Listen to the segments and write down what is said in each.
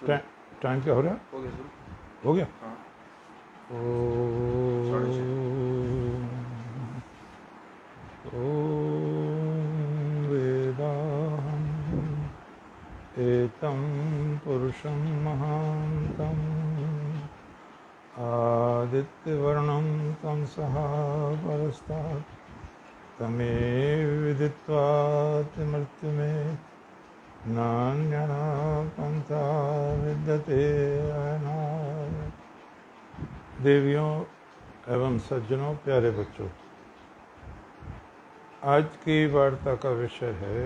Time क्या हो रहा है? हो गया शुरू। हो गया। हाँ। ओम 6:30। वेदाहं एतं पुरुषं महान्तम् आदित्यवर्णं तं सहा परस्तात् तमेव विदित्वा मृत्युमे नान्यः पन्था विद्यते अनाय। देवियों एवं सज्जनों, प्यारे बच्चों, आज की वार्ता का विषय है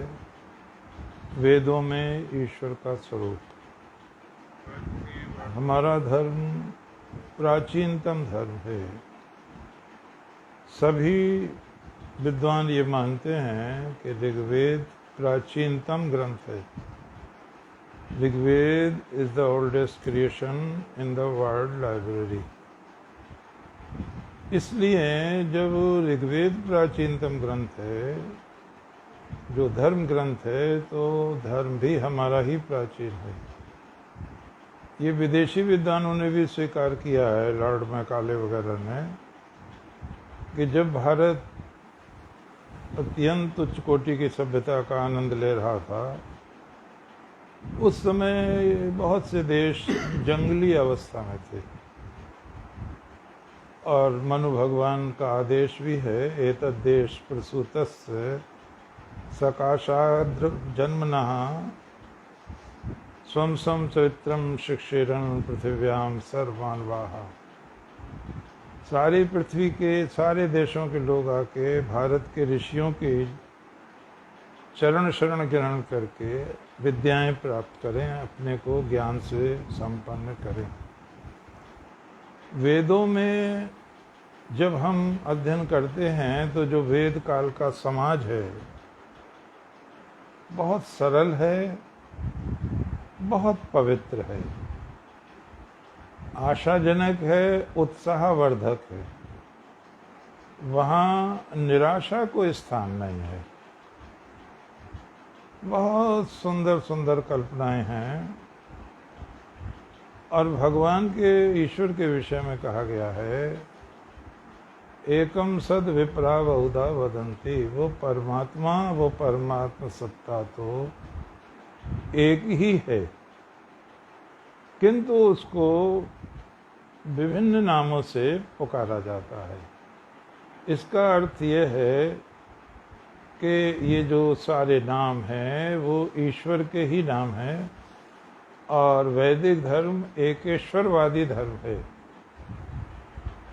वेदों में ईश्वर का स्वरूप। हमारा धर्म प्राचीनतम धर्म है। सभी विद्वान ये मानते हैं कि ऋग्वेद प्राचीनतम ग्रंथ है। Rigveda is the oldest creation in the world library. इसलिए जब ऋग्वेद प्राचीनतम ग्रंथ है, जो धर्म ग्रंथ है, तो धर्म भी हमारा ही प्राचीन है। ये विदेशी विद्वानों ने भी स्वीकार किया है, लॉर्ड मैकाले वगैरह ने, कि जब भारत अत्यंत उच्च कोटि की सभ्यता का आनंद ले रहा था, उस समय बहुत से देश जंगली अवस्था में थे। और मनु भगवान का आदेश भी है, एतद् देश प्रसूतस्य सकाशाद्र जन्मनः स्वं स्वं चरित्रं शिक्षेरन् पृथिव्यां सर्वान्वाः। सारी पृथ्वी के सारे देशों के लोग आके भारत के ऋषियों की चरण शरण ग्रहण करके विद्याएं प्राप्त करें, अपने को ज्ञान से संपन्न करें। वेदों में जब हम अध्ययन करते हैं तो जो वेद काल का समाज है बहुत सरल है, बहुत पवित्र है, आशाजनक है, उत्साहवर्धक है। वहाँ निराशा को स्थान नहीं है। बहुत सुंदर सुंदर कल्पनाएं हैं। और भगवान के, ईश्वर के विषय में कहा गया है, एकम सद विप्रा बहुधा वदंती। वो परमात्मा सत्ता तो एक ही है, किंतु उसको विभिन्न नामों से पुकारा जाता है। इसका अर्थ ये है कि ये जो सारे नाम हैं वो ईश्वर के ही नाम हैं। और वैदिक धर्म एकेश्वरवादी धर्म है।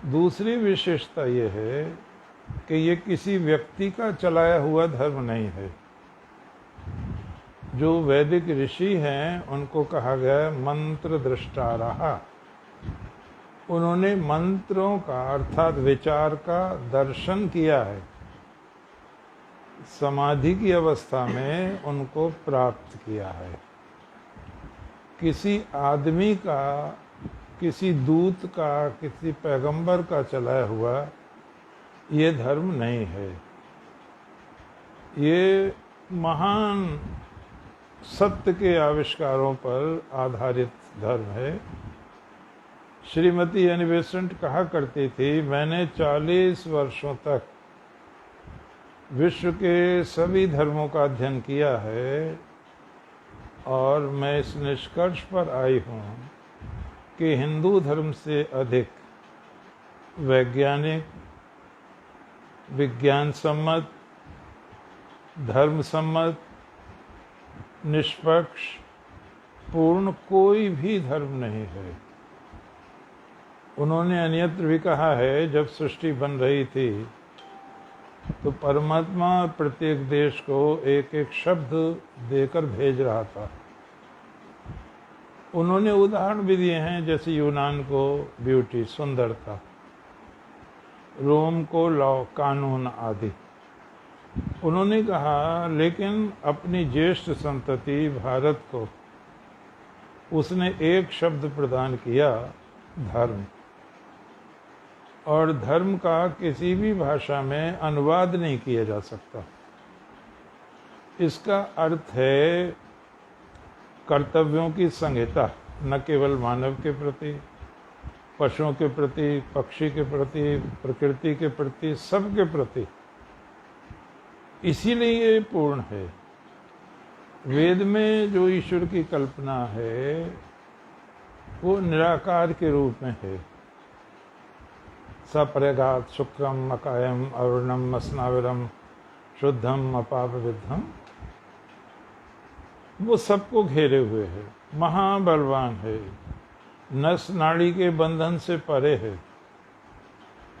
दूसरी विशेषता ये है कि ये किसी व्यक्ति का चलाया हुआ धर्म नहीं है। जो वैदिक ऋषि हैं उनको कहा गया है मंत्र दृष्टारः। उन्होंने मंत्रों का अर्थात विचार का दर्शन किया है, समाधि की अवस्था में उनको प्राप्त किया है। किसी आदमी का, किसी दूत का, किसी पैगंबर का चलाया हुआ ये धर्म नहीं है। ये महान सत्य के आविष्कारों पर आधारित धर्म है। श्रीमती एनी बेसेंट कहा करती थी, मैंने 40 वर्षों तक विश्व के सभी धर्मों का अध्ययन किया है और मैं इस निष्कर्ष पर आई हूँ कि हिंदू धर्म से अधिक वैज्ञानिक, विज्ञान सम्मत, धर्म सम्मत, निष्पक्ष, पूर्ण कोई भी धर्म नहीं है। उन्होंने अन्यत्र भी कहा है, जब सृष्टि बन रही थी तो परमात्मा प्रत्येक देश को एक एक शब्द देकर भेज रहा था। उन्होंने उदाहरण भी दिए हैं, जैसे यूनान को ब्यूटी, सुंदरता, रोम को लॉ, कानून आदि। उन्होंने कहा लेकिन अपनी ज्येष्ठ संतति भारत को उसने एक शब्द प्रदान किया, धर्म। और धर्म का किसी भी भाषा में अनुवाद नहीं किया जा सकता। इसका अर्थ है कर्तव्यों की संहिता, न केवल मानव के प्रति, पशुओं के प्रति, पक्षी के प्रति, प्रकृति के प्रति, सबके प्रति। इसीलिए ये पूर्ण है। वेद में जो ईश्वर की कल्पना है वो निराकार के रूप में है। सपरिगात शुक्रम अकायम अरुणम अस्नाविरम शुद्धम अपाप विद्धम, वो सबको घेरे हुए है, महाबलवान है, नस नाड़ी के बंधन से परे है,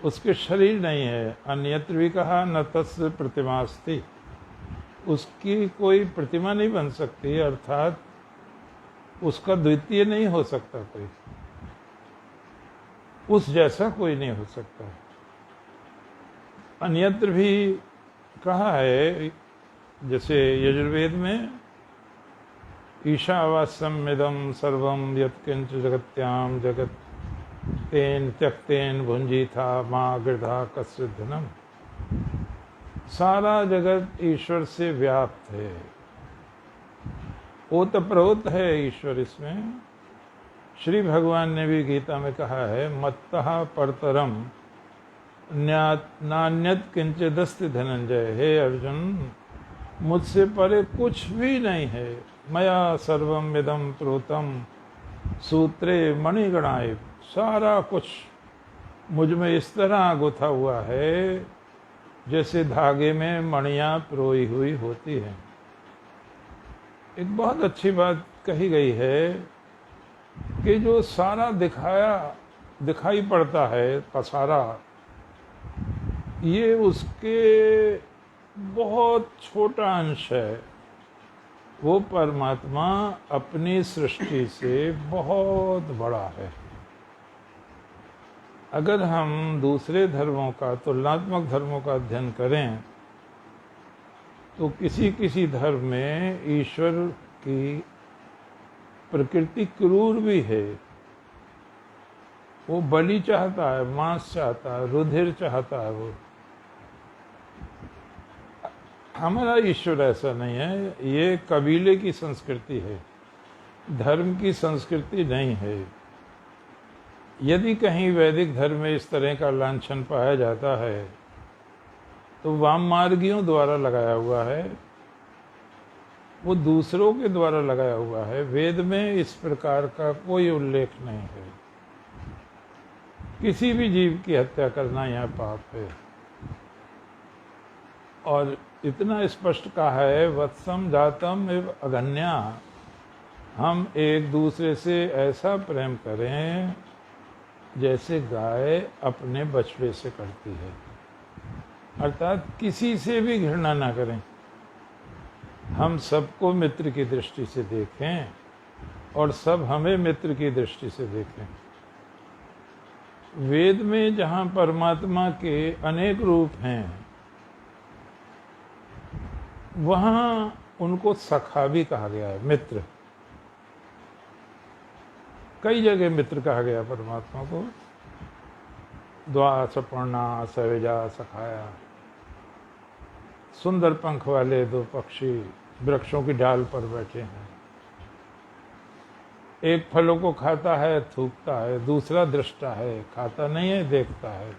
उसके शरीर नहीं है। अन्यत्र भी कहा न तस्य प्रतिमास्ति, उसकी कोई प्रतिमा नहीं बन सकती, अर्थात उसका द्वितीय नहीं हो सकता कोई, उस जैसा कोई नहीं हो सकता। अन्यत्र भी कहा है, जैसे यजुर्वेद में ईशावास्यम इदं सर्वं यत्किंच जगत्याम जगत तेन त्यक्तेन भुंजी था माँ गृधा कस्य धनम। सारा जगत ईश्वर से व्याप्त है, ओतप्रोत है ईश्वर इसमें। श्री भगवान ने भी गीता में कहा है, मत्तः परतरम नान्यत किंचिदस्ति धनंजय। हे अर्जुन, मुझसे परे कुछ भी नहीं है। मया सर्वम इदं प्रोतम सूत्रे मणिगणाय, सारा कुछ मुझ में इस तरह गुथा हुआ है जैसे धागे में मणियां पिरोई हुई होती हैं। एक बहुत अच्छी बात कही गई है कि जो सारा दिखाई पड़ता है पसारा, ये उसके बहुत छोटा अंश है। वो परमात्मा अपनी सृष्टि से बहुत बड़ा है। अगर हम दूसरे धर्मों का, तुलनात्मक धर्मों का अध्ययन करें तो किसी किसी धर्म में ईश्वर की प्रकृति क्रूर भी है। वो बलि चाहता है, मांस चाहता है, रुधिर चाहता है। वो हमारा ईश्वर ऐसा नहीं है। ये कबीले की संस्कृति है, धर्म की संस्कृति नहीं है। यदि कहीं वैदिक धर्म में इस तरह का लांछन पाया जाता है तो वाम मार्गियों द्वारा लगाया हुआ है, वो दूसरों के द्वारा लगाया हुआ है। वेद में इस प्रकार का कोई उल्लेख नहीं है। किसी भी जीव की हत्या करना यहाँ पाप है। और इतना स्पष्ट कहा है, वत्सम जातम एव अगन्या, हम एक दूसरे से ऐसा प्रेम करें जैसे गाय अपने बछड़े से करती है। अर्थात किसी से भी घृणा ना करें। हम सबको मित्र की दृष्टि से देखें और सब हमें मित्र की दृष्टि से देखें। वेद में जहाँ परमात्मा के अनेक रूप हैं, वहाँ उनको सखा भी कहा गया है, मित्र। कई जगह मित्र कहा गया परमात्मा को। द्वा सपर्णा सवेजा सखाया, सुंदर पंख वाले दो पक्षी वृक्षों की डाल पर बैठे हैं। एक फलों को खाता है, थूकता है, दूसरा दृष्टा है, खाता नहीं है, देखता है।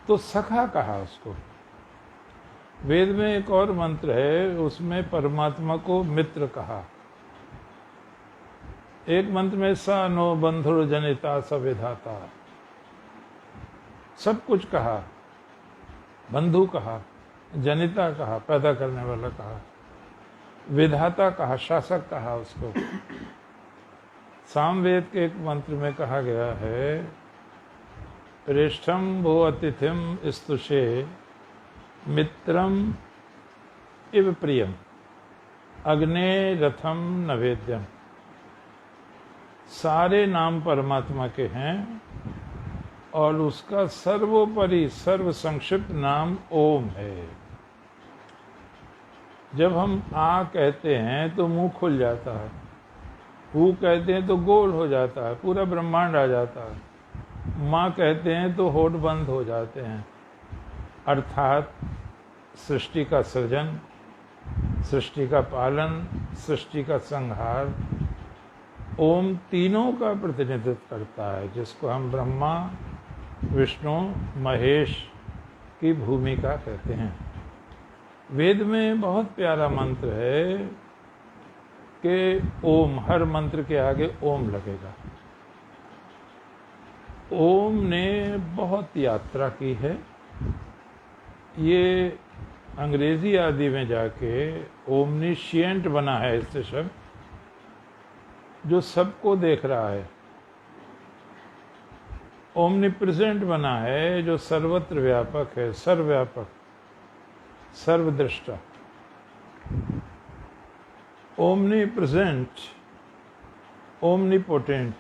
तो सखा कहा उसको। वेद में एक और मंत्र है, उसमें परमात्मा को मित्र कहा। एक मंत्र में सा नो बंधुर जनिता स विधाता, सब कुछ कहा। बंधु कहा, जनिता कहा, पैदा करने वाला कहा, विधाता कहा, शासक कहा उसको। सामवेद के एक मंत्र में कहा गया है, प्रेष्ठम भो अतिथिम स्तुषे मित्रम इव प्रियम अग्ने रथम नवेद्यम। सारे नाम परमात्मा के हैं और उसका सर्वोपरि सर्व संक्षिप्त नाम ओम है। जब हम आ कहते हैं तो मुंह खुल जाता है, हु कहते हैं तो गोल हो जाता है, पूरा ब्रह्मांड आ जाता है। माँ कहते हैं तो होठ बंद हो जाते हैं। अर्थात सृष्टि का सृजन, सृष्टि का पालन, सृष्टि का संहार, ओम तीनों का प्रतिनिधित्व करता है, जिसको हम ब्रह्मा विष्णु महेश की भूमिका कहते हैं। वेद में बहुत प्यारा मंत्र है कि ओम, हर मंत्र के आगे ओम लगेगा। ओम ने बहुत यात्रा की है। ये अंग्रेजी आदि में जाके ओमनिशिएंट बना है इससे शब्द, जो सबको देख रहा है। ओमनिप्रेजेंट बना है, जो सर्वत्र व्यापक है, सर्वव्यापक, सर्वदृष्टा। ओमनिप्रेजेंट, ओमनिपोटेंट,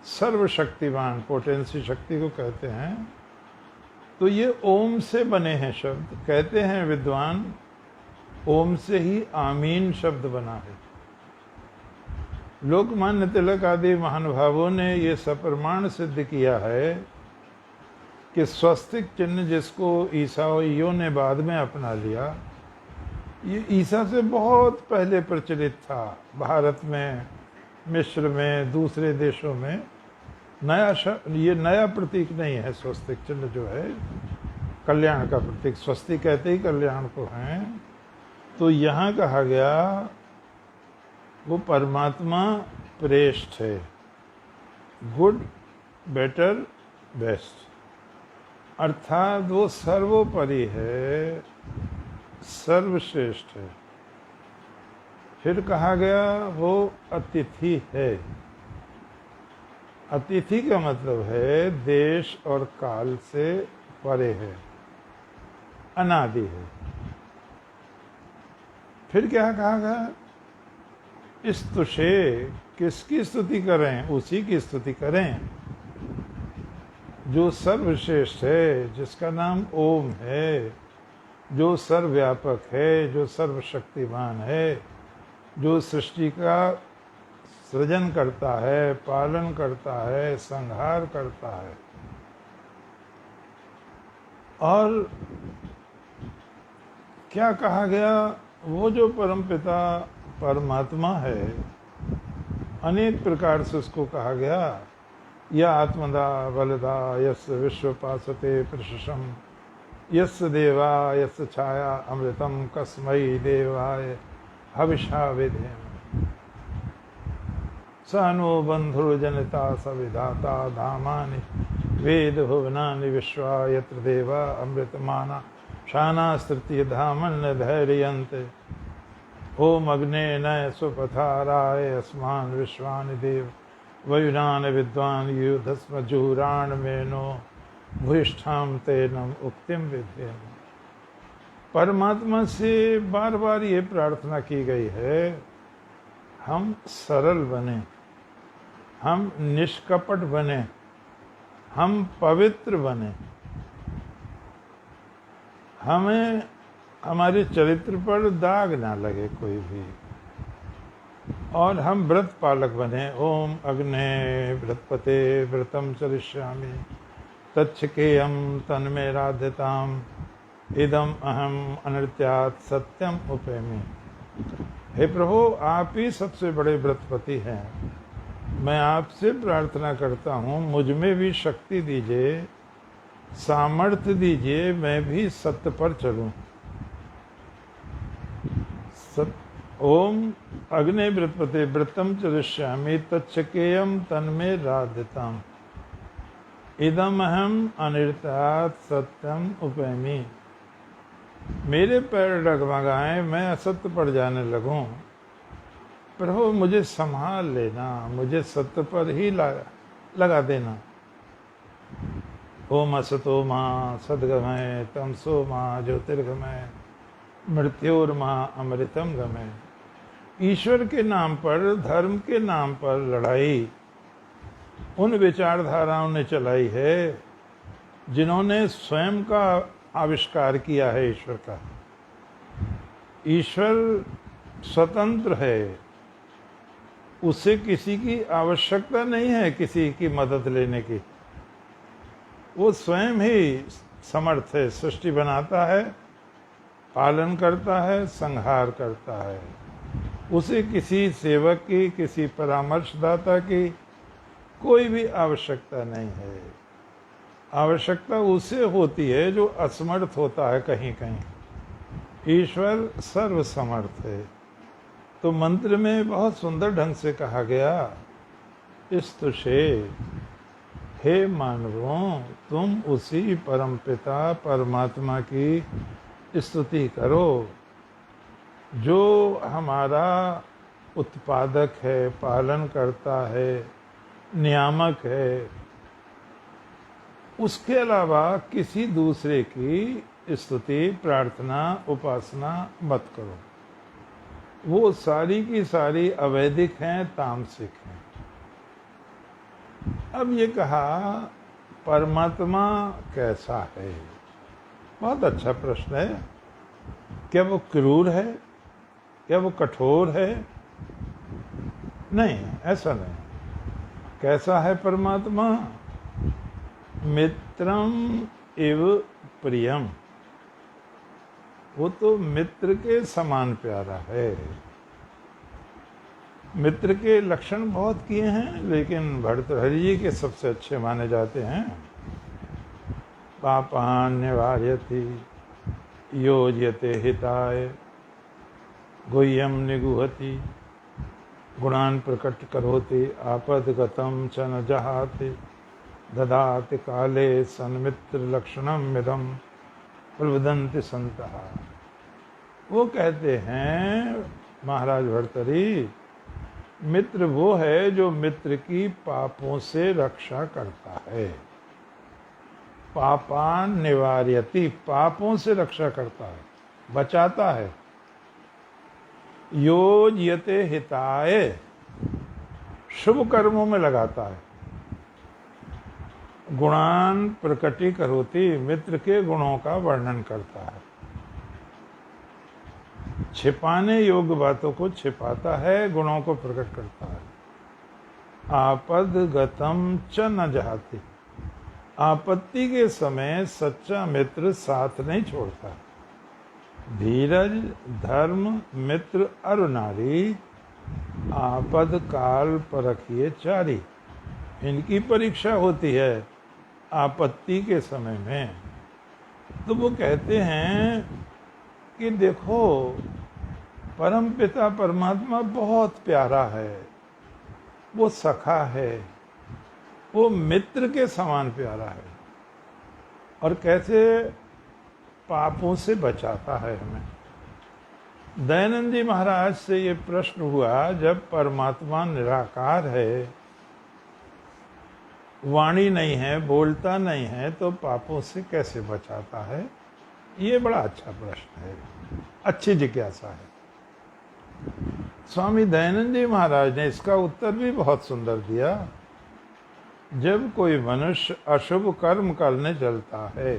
सर्वशक्तिमान, पोटेंसी शक्ति को कहते हैं। तो ये ओम से बने हैं शब्द। कहते हैं विद्वान, ओम से ही आमीन शब्द बना है। लोकमान्य तिलक आदि महानुभावों ने ये सप्रमाण सिद्ध किया है कि स्वस्तिक चिन्ह, जिसको ईसाइयों ने बाद में अपना लिया, ये ईसा से बहुत पहले प्रचलित था। भारत में, मिस्र में, दूसरे देशों में ये नया प्रतीक नहीं है। स्वस्तिक चिन्ह जो है कल्याण का प्रतीक, स्वस्ति कहते ही कल्याण को हैं। तो यहाँ कहा गया वो परमात्मा श्रेष्ठ है, गुड, बेटर, बेस्ट, अर्थात वो सर्वोपरि है, सर्वश्रेष्ठ है। फिर कहा गया वो अतिथि है। अतिथि का मतलब है देश और काल से परे है, अनादि है। फिर क्या कहा गया? इस तुषे, किसकी स्तुति करें? उसी की स्तुति करें जो सर्वश्रेष्ठ है, जिसका नाम ओम है, जो सर्वव्यापक है, जो सर्वशक्तिमान है, जो सृष्टि का सृजन करता है, पालन करता है, संहार करता है। और क्या कहा गया? वो जो परमपिता परमात्मा है, अनेक प्रकार से उसको कहा गया। या आत्मदा बलदा यस्य विश्वपासते प्रशम, यस्य देवा यस्य छाया अमृतम कस्मै देवाय हविषा विधेम, स नो बंधुर्जनिता सविधाता धामानि वेद भुवनानि विश्वा यत्र देवा अमृतमाना शानास्तृतीय धामन्य धैर्यन्ते। ओम अग्ने नय सुपथाराय अस्मान् विश्वानि देव वयुनान विद्वान युधस्म जुहुराण मेनो भूष्ठाम तेनम उक्तिम विधेम। परमात्मा से बार बार ये प्रार्थना की गई है, हम सरल बने, हम निष्कपट बने, हम पवित्र बने, हमें हमारे चरित्र पर दाग ना लगे कोई भी, और हम व्रत पालक बने। ओम अग्ने व्रतपते व्रतम चरिष्यामि तच्छकेयम तन्मे राध्यताम इदम अहम अनृत्यात् सत्यम उपेमि। हे प्रभु, आप ही सबसे बड़े व्रतपति हैं। मैं आपसे प्रार्थना करता हूँ, मुझ में भी शक्ति दीजिए, सामर्थ्य दीजिए, मैं भी सत्य पर चलूं। ओम अग्ने व्रतपते व्रतम चरिष्यामि तच्छकेयम तन्मे राध्यताम इदम अहम अनृत्यात् सत्यम उपेमि। मेरे पैर डगमगाएं, मैं असत्य पर जाने लगूं। प्रभु मुझे संभाल लेना, मुझे सत्य पर ही लगा देना। ओम असतो मां सद्गमय तमसो मां ज्योतिर्गमय मृत्योर्मा अमृतम गमय। ईश्वर के नाम पर, धर्म के नाम पर लड़ाई उन विचारधाराओं ने चलाई है जिन्होंने स्वयं का आविष्कार किया है ईश्वर का। ईश्वर स्वतंत्र है, उसे किसी की आवश्यकता नहीं है किसी की मदद लेने की। वो स्वयं ही समर्थ है, सृष्टि बनाता है, पालन करता है, संहार करता है। उसे किसी सेवक की, किसी परामर्शदाता की कोई भी आवश्यकता नहीं है। आवश्यकता उसे होती है जो असमर्थ होता है कहीं कहीं। ईश्वर सर्वसमर्थ है। तो मंत्र में बहुत सुंदर ढंग से कहा गया, स्तुषे, हे मानवों, तुम उसी परमपिता परमात्मा की स्तुति करो जो हमारा उत्पादक है, पालन करता है, नियामक है। उसके अलावा किसी दूसरे की स्तुति, प्रार्थना, उपासना मत करो। वो सारी की सारी अवैदिक हैं, तामसिक हैं। अब ये कहा परमात्मा कैसा है? बहुत अच्छा प्रश्न है। क्या वो क्रूर है? क्या वो कठोर है? नहीं, ऐसा नहीं। कैसा है परमात्मा? मित्रम इव प्रियम। वो तो मित्र के समान प्यारा है। मित्र के लक्षण बहुत किए हैं, लेकिन भर्तृहरि जी के सबसे अच्छे माने जाते हैं। पापान निवार्यति योज्यते हिताय, गुह्यम निगुहति, गुणान प्रकट करोति, आपदगतम च न जहाति, ददाति काले सन्मित्र लक्षणम मिदम प्रवदन्ति संतः। वो कहते हैं महाराज भर्तृहरि, मित्र वो है जो मित्र की पापों से रक्षा करता है। पापान निवार्यति, पापों से रक्षा करता है, बचाता है। योज्यते हिताय, शुभ कर्मों में लगाता है। गुणान प्रकटी करोति, मित्र के गुणों का वर्णन करता है। छिपाने योग्य बातों को छिपाता है, गुणों को प्रकट करता है। आपद गतम च न जहाति, आपत्ति के समय सच्चा मित्र साथ नहीं छोड़ता। धीरज, धर्म, मित्र अरु नारी, आपद काल परखिए चारी। इनकी परीक्षा होती है आपत्ति के समय में। तो वो कहते हैं कि देखो, परमपिता परमात्मा बहुत प्यारा है, वो सखा है, वो मित्र के समान प्यारा है। और कैसे पापों से बचाता है हमें। दयानंद जी महाराज से ये प्रश्न हुआ, जब परमात्मा निराकार है, वाणी नहीं है, बोलता नहीं है, तो पापों से कैसे बचाता है? ये बड़ा अच्छा प्रश्न है, अच्छी जिज्ञासा है। स्वामी दयानंद जी महाराज ने इसका उत्तर भी बहुत सुंदर दिया। जब कोई मनुष्य अशुभ कर्म करने चलता है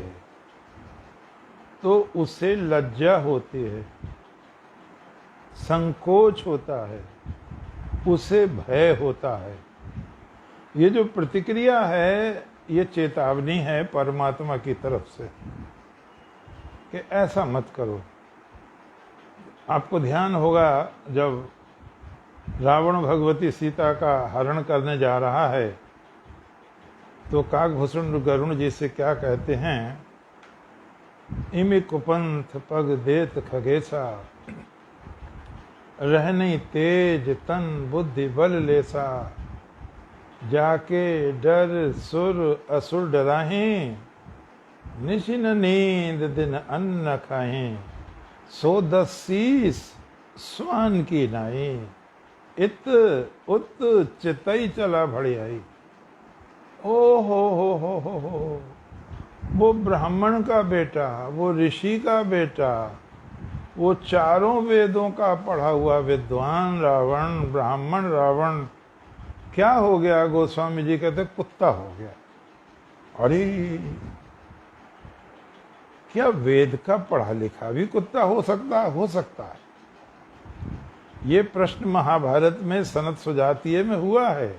तो उसे लज्जा होती है, संकोच होता है, उसे भय होता है। ये जो प्रतिक्रिया है, ये चेतावनी है परमात्मा की तरफ से कि ऐसा मत करो। आपको ध्यान होगा, जब रावण भगवती सीता का हरण करने जा रहा है तो काकभूषण गरुण जी से क्या कहते हैं? इमि कुपंथ पग देत खगेसा, रहनी तेज तन बुद्धि बल लेसा, जाके डर सुर असुर डराहीं, निशिन नींद दिन अन्न खाहीं, सो दसीस स्वान की नाई, इत उत चितई चला भड़ियाई। ओ हो, वो ब्राह्मण का बेटा, वो ऋषि का बेटा, वो चारों वेदों का पढ़ा हुआ विद्वान रावण, ब्राह्मण रावण, क्या हो गया? गोस्वामी जी कहते कुत्ता हो गया। अरे, क्या वेद का पढ़ा लिखा भी कुत्ता हो सकता है? हो सकता है। ये प्रश्न महाभारत में सनत सुजातीय में हुआ है।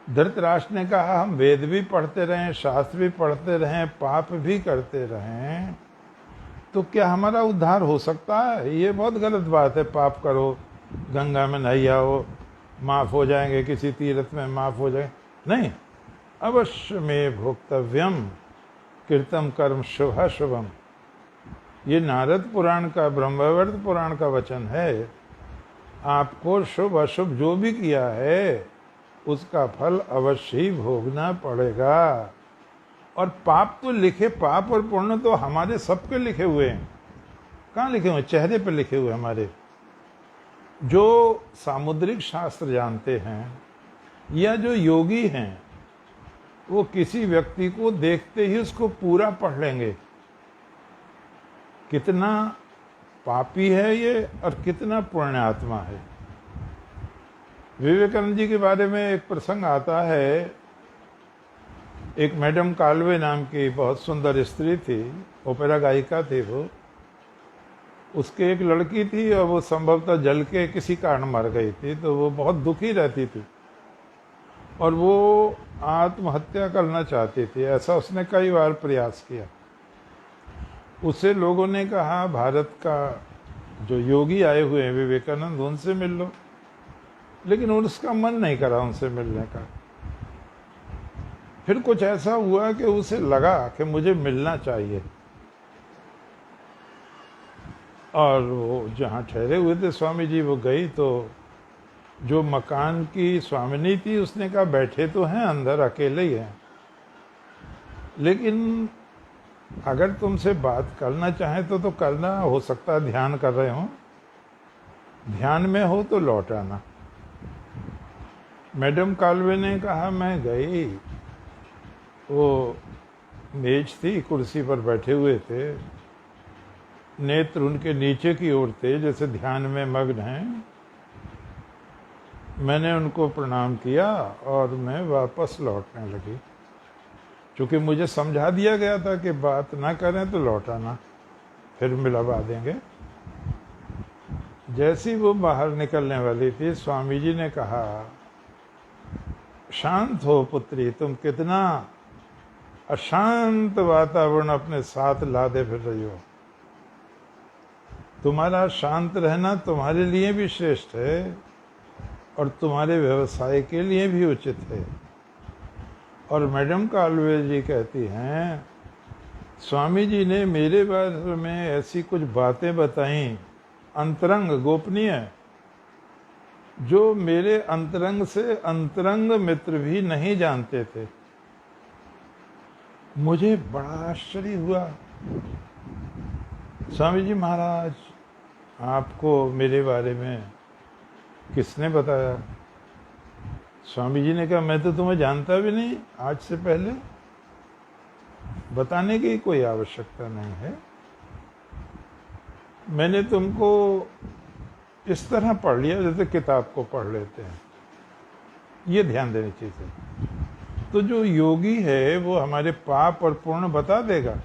धृतराष्ट्र ने कहा, हम वेद भी पढ़ते रहें, शास्त्र भी पढ़ते रहें, पाप भी करते रहें, तो क्या हमारा उद्धार हो सकता है? ये बहुत गलत बात है। पाप करो, गंगा में नहीं आओ माफ़ हो जाएंगे, किसी तीर्थ में माफ़ हो जाए, नहीं, अवश्य में भोक्तव्यम कीर्तम कर्म शुभाशुभम। ये नारद पुराण का, ब्रह्मवैवर्त पुराण का वचन है। आपको शुभ अशुभ जो भी किया है उसका फल अवश्य ही भोगना पड़ेगा। और पाप तो लिखे, पाप और पुण्य तो हमारे सबके लिखे हुए हैं। कहाँ लिखे हुए? चेहरे पर लिखे हुए हमारे। जो सामुद्रिक शास्त्र जानते हैं या जो योगी हैं, वो किसी व्यक्ति को देखते ही उसको पूरा पढ़ लेंगे, कितना पापी है ये और कितना पुण्यात्मा है। विवेकानंद जी के बारे में एक प्रसंग आता है। एक मैडम काल्वे नाम की बहुत सुंदर स्त्री थी, ओपेरा गायिका थी वो। उसके एक लड़की थी और वो संभवतः जल के किसी कारण मर गई थी, तो वो बहुत दुखी रहती थी और वो आत्महत्या करना चाहती थी। ऐसा उसने कई बार प्रयास किया। उसे लोगों ने कहा, भारत का जो योगी आए हुए हैं विवेकानंद, उनसे मिल लो, लेकिन उसका मन नहीं करा उनसे मिलने का। फिर कुछ ऐसा हुआ कि उसे लगा कि मुझे मिलना चाहिए, और वो जहाँ ठहरे हुए थे स्वामी जी, वो गई तो जो मकान की स्वामिनी थी उसने कहा, बैठे तो हैं अंदर, अकेले ही हैं, लेकिन अगर तुमसे बात करना चाहें तो करना, हो सकता है ध्यान कर रहे हो, ध्यान में हो तो लौट आना। मैडम काल्वे ने कहा, मैं गई, वो मेज थी, कुर्सी पर बैठे हुए थे, नेत्र उनके नीचे की ओर थे, जैसे ध्यान में मग्न हैं। मैंने उनको प्रणाम किया और मैं वापस लौटने लगी, क्योंकि मुझे समझा दिया गया था कि बात ना करें तो लौट आना, फिर मिलवा देंगे। जैसी वो बाहर निकलने वाली थी, स्वामी जी ने कहा, शांत हो पुत्री, तुम कितना अशांत वातावरण अपने साथ लादे फिर रही हो। तुम्हारा शांत रहना तुम्हारे लिए भी श्रेष्ठ है और तुम्हारे व्यवसाय के लिए भी उचित है। और मैडम काल्वे जी कहती हैं, स्वामी जी ने मेरे बारे में ऐसी कुछ बातें बताई, अंतरंग गोपनीय, जो मेरे अंतरंग से अंतरंग मित्र भी नहीं जानते थे। मुझे बड़ा आश्चर्य हुआ, स्वामी जी महाराज, आपको मेरे बारे में किसने बताया? स्वामी जी ने कहा, मैं तो तुम्हें जानता भी नहीं, आज से पहले बताने की कोई आवश्यकता नहीं है। मैंने तुमको इस तरह पढ़ लिया जैसे किताब को पढ़ लेते हैं, ये ध्यान देनी चाहिए। तो जो योगी है वो हमारे पाप और पुण्य बता देगा।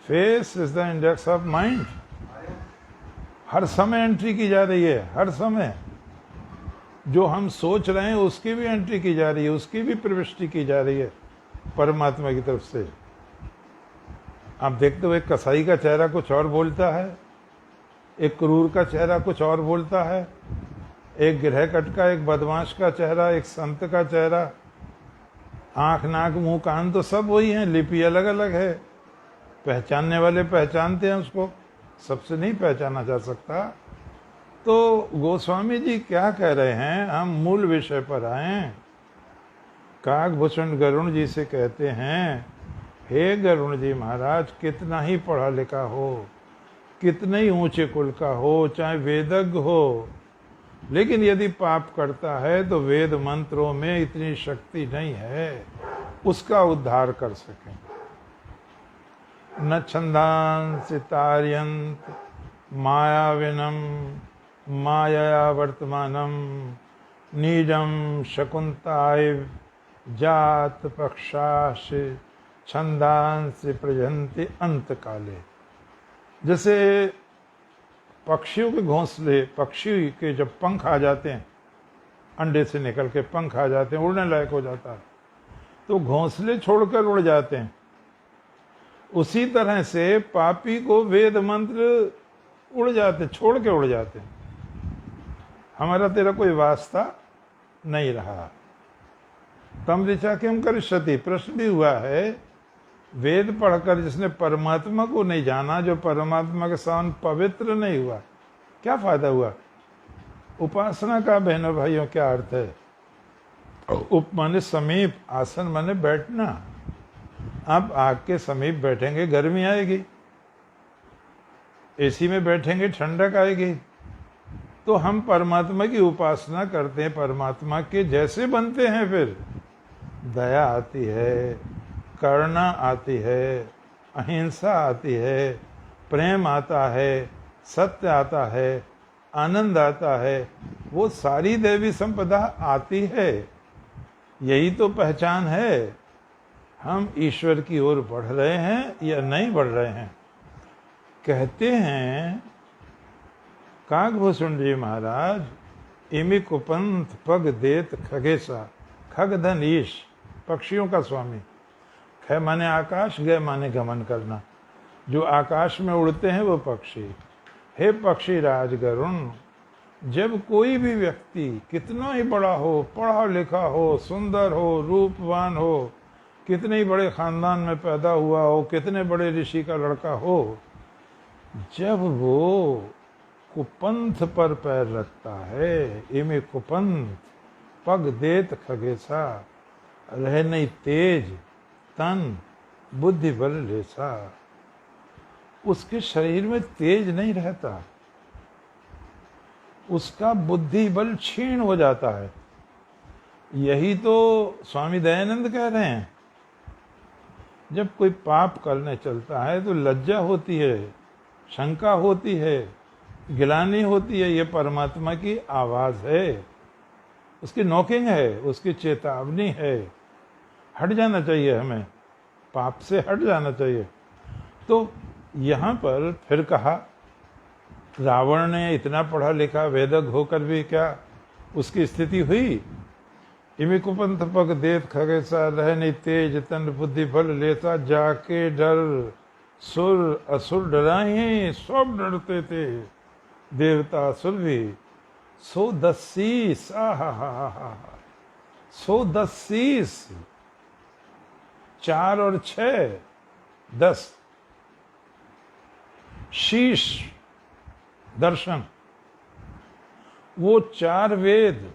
Face is the index of mind. हर समय एंट्री की जा रही है, हर समय जो हम सोच रहे हैं उसकी भी एंट्री की जा रही है, उसकी भी प्रविष्टि की जा रही है परमात्मा की तरफ से। आप देखते हो, एक कसाई का चेहरा कुछ और बोलता है, एक क्रूर का चेहरा कुछ और बोलता है, एक गृहकट का, एक बदमाश का चेहरा, एक संत का चेहरा, आंख नाक मुंह कान तो सब वही हैं, लिपि अलग अलग है। पहचानने वाले पहचानते हैं उसको, सबसे नहीं पहचाना जा सकता। तो गोस्वामी जी क्या कह रहे हैं, हम मूल विषय पर आए। काकभूषण गरुण जी से कहते हैं, हे गरुण जी महाराज, कितना ही पढ़ा लिखा हो, कितने ही ऊंचे कुल का हो, चाहे वेदज्ञ हो, लेकिन यदि पाप करता है तो वेद मंत्रों में इतनी शक्ति नहीं है उसका उद्धार कर सकें। न छंदांसि तारयन्त मायाविनम माया वर्तमानम नीडम शकुंताय जात पक्षाश छंदांसि प्रजन्ति अंत काले। जैसे पक्षियों के घोंसले, पक्षी के जब पंख आ जाते हैं, अंडे से निकल के पंख आ जाते हैं, उड़ने लायक हो जाता है, तो घोंसले छोड़कर उड़ जाते हैं। उसी तरह से पापी को वेद मंत्र उड़ जाते, छोड़ के उड़ जाते। हमारा तेरा कोई वास्ता नहीं रहा। तम ऋचा किम करिष्यति, प्रश्न भी हुआ है। वेद पढ़कर जिसने परमात्मा को नहीं जाना, जो परमात्मा के सामने पवित्र नहीं हुआ, क्या फायदा हुआ? उपासना का बहनों भाइयों क्या अर्थ है? उप माने समीप, आसन माने बैठना। आप आग के समीप बैठेंगे गर्मी आएगी, एसी में बैठेंगे ठंडक आएगी। तो हम परमात्मा की उपासना करते हैं, परमात्मा के जैसे बनते हैं, फिर दया आती है, करुणा आती है, अहिंसा आती है, प्रेम आता है, सत्य आता है, आनंद आता है, वो सारी देवी संपदा आती है। यही तो पहचान है, हम ईश्वर की ओर बढ़ रहे हैं या नहीं बढ़ रहे हैं। कहते हैं काकभूषण जी महाराज, इमि कुपंथ पग देत खगेसा, खग धन ईश, पक्षियों का स्वामी। ख माने आकाश, ग माने गमन करना। जो आकाश में उड़ते हैं वो पक्षी। हे पक्षी राज गरुण, जब कोई भी व्यक्ति कितना ही बड़ा हो, पढ़ा लिखा हो, सुंदर हो, रूपवान हो, कितने ही बड़े खानदान में पैदा हुआ हो, कितने बड़े ऋषि का लड़का हो, जब वो कुपंथ पर पैर रखता है, इमे कुपंथ पग देत खगेसा, रह नहीं तेज तन बुद्धि बल लेसा, उसके शरीर में तेज नहीं रहता, उसका बुद्धि बल क्षीण हो जाता है। यही तो स्वामी दयानंद कह रहे हैं। जब कोई पाप करने चलता है तो लज्जा होती है, शंका होती है, गिलानी होती है। ये परमात्मा की आवाज है, उसकी नॉकिंग है, उसकी चेतावनी है। हट जाना चाहिए, हमें पाप से हट जाना चाहिए। तो यहाँ पर फिर कहा, रावण ने इतना पढ़ा लिखा वेदज्ञ होकर भी क्या उसकी स्थिति हुई? इमि कुपंथ पग देत खगेसा, रह नहीं तेज तन बुद्धि बल लेता, जाके डर सुर असुर डराए, सब डरते थे देवता असुर भी। 110 आहा 110 4 और 6 10 शीश दर्शन, वो 4 वेद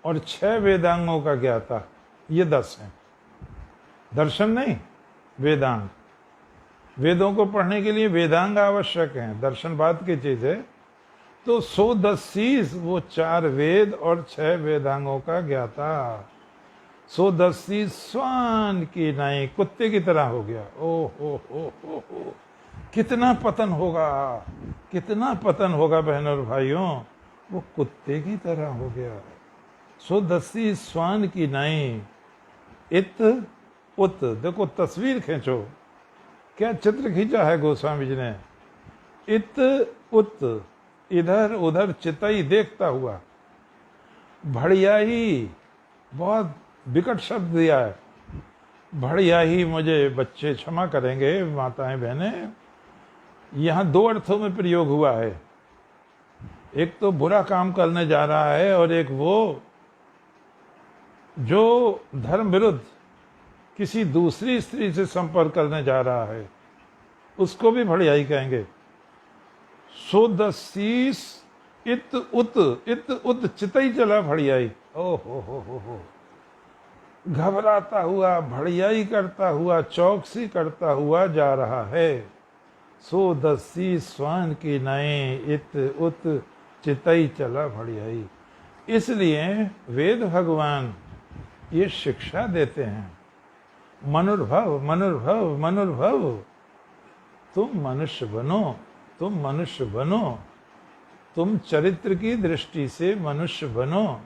और 6 वेदांगों का ज्ञाता, ये 10 हैं। दर्शन नहीं, वेदांग। वेदों को पढ़ने के लिए वेदांग आवश्यक हैं, दर्शन बाद की चीज है। तो 110 वो 4 वेद और 6 वेदांगों का ज्ञाता। 110 स्वान की नाई, कुत्ते की तरह हो गया। ओ हो, कितना पतन होगा, कितना पतन होगा बहनों और भाइयों, वो कुत्ते की तरह हो गया। 110 स्वान की नाई, इत उत, देखो तस्वीर खींचो, क्या चित्र खींचा है गोस्वामी जी ने। इत उत, इधर उधर चितई देखता हुआ। भड़ियाही, बहुत विकट शब्द दिया है। भड़ियाही, मुझे बच्चे क्षमा करेंगे, माताएं बहनें, यहाँ 2 अर्थों में प्रयोग हुआ है। एक तो बुरा काम करने जा रहा है, और एक वो जो धर्म विरुद्ध किसी दूसरी स्त्री से संपर्क करने जा रहा है, उसको भी भड़ियाई कहेंगे। 110 इत उत चितई चला भड़ियाई। ओ हो, घबराता हुआ, भड़ियाई करता हुआ, चौकसी करता हुआ जा रहा है। 110 स्वान की नाई, इत उत चितई चला भड़ियाई। इसलिए वेद भगवान ये शिक्षा देते हैं, मनुर्भव मनुर्भव मनुर्भव, तुम मनुष्य बनो, तुम मनुष्य बनो, तुम चरित्र की दृष्टि से मनुष्य बनो,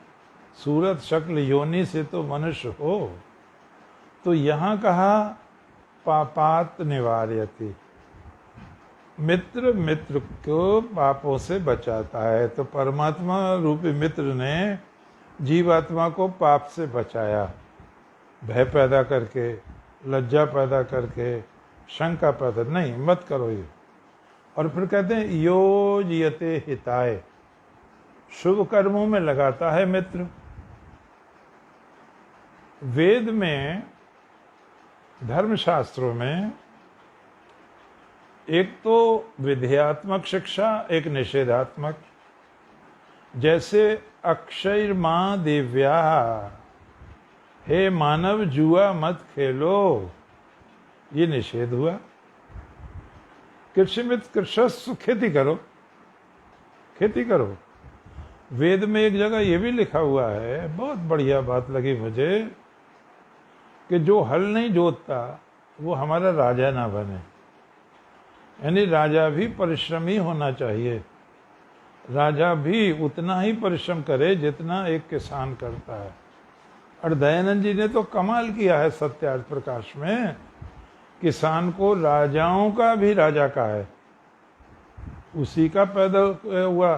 सूरत शक्ल योनि से तो मनुष्य हो। तो यहाँ कहा पापात निवार्यति, मित्र मित्र को पापों से बचाता है। तो परमात्मा रूपी मित्र ने जीवात्मा को पाप से बचाया, भय पैदा करके, लज्जा पैदा करके, शंका पैदा नहीं, मत करो ये। और फिर कहते हैं योजयते हिताय, शुभ कर्मों में लगाता है मित्र। वेद में, धर्मशास्त्रों में एक तो विधेयात्मक शिक्षा, एक निषेधात्मक। जैसे अक्षयर्मा दिव्या, हे मानव जुआ मत खेलो, ये निषेध हुआ। कृषिमित कृषस्व, खेती करो, खेती करो। वेद में एक जगह ये भी लिखा हुआ है, बहुत बढ़िया बात लगी मुझे, कि जो हल नहीं जोतता वो हमारा राजा ना बने। यानी राजा भी परिश्रमी होना चाहिए, राजा भी उतना ही परिश्रम करे जितना एक किसान करता है। और दयानंद जी ने तो कमाल किया है सत्यार्थ प्रकाश में, किसान को राजाओं का भी राजा का है, उसी का पैदा हुआ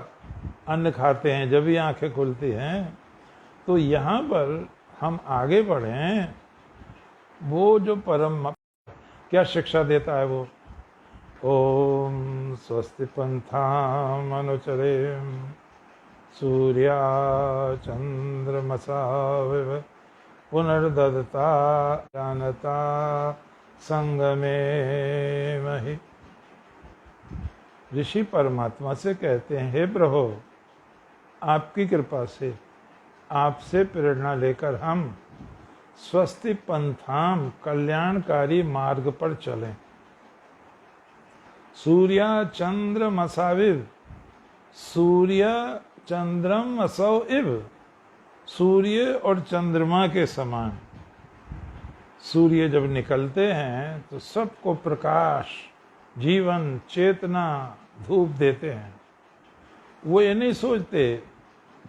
अन्न खाते हैं जब भी आंखें खुलती हैं। तो यहाँ पर हम आगे बढ़ें, वो जो परम क्या शिक्षा देता है वो, ओम स्वस्ति पंथाम अनुचरेम सूर्या चंद्रमसा विव पुनर्दत्ता जानता संगमे महि। ऋषि परमात्मा से कहते हैं, हे प्रभु, आपकी कृपा से, आपसे प्रेरणा लेकर हम स्वस्ति पंथाम, कल्याणकारी मार्ग पर चलें। सूर्या चंद्रमसाविव, सूर्य चंद्रम असौ इव, सूर्य और चंद्रमा के समान। सूर्य जब निकलते हैं तो सबको प्रकाश, जीवन, चेतना, धूप देते हैं। वो ये नहीं सोचते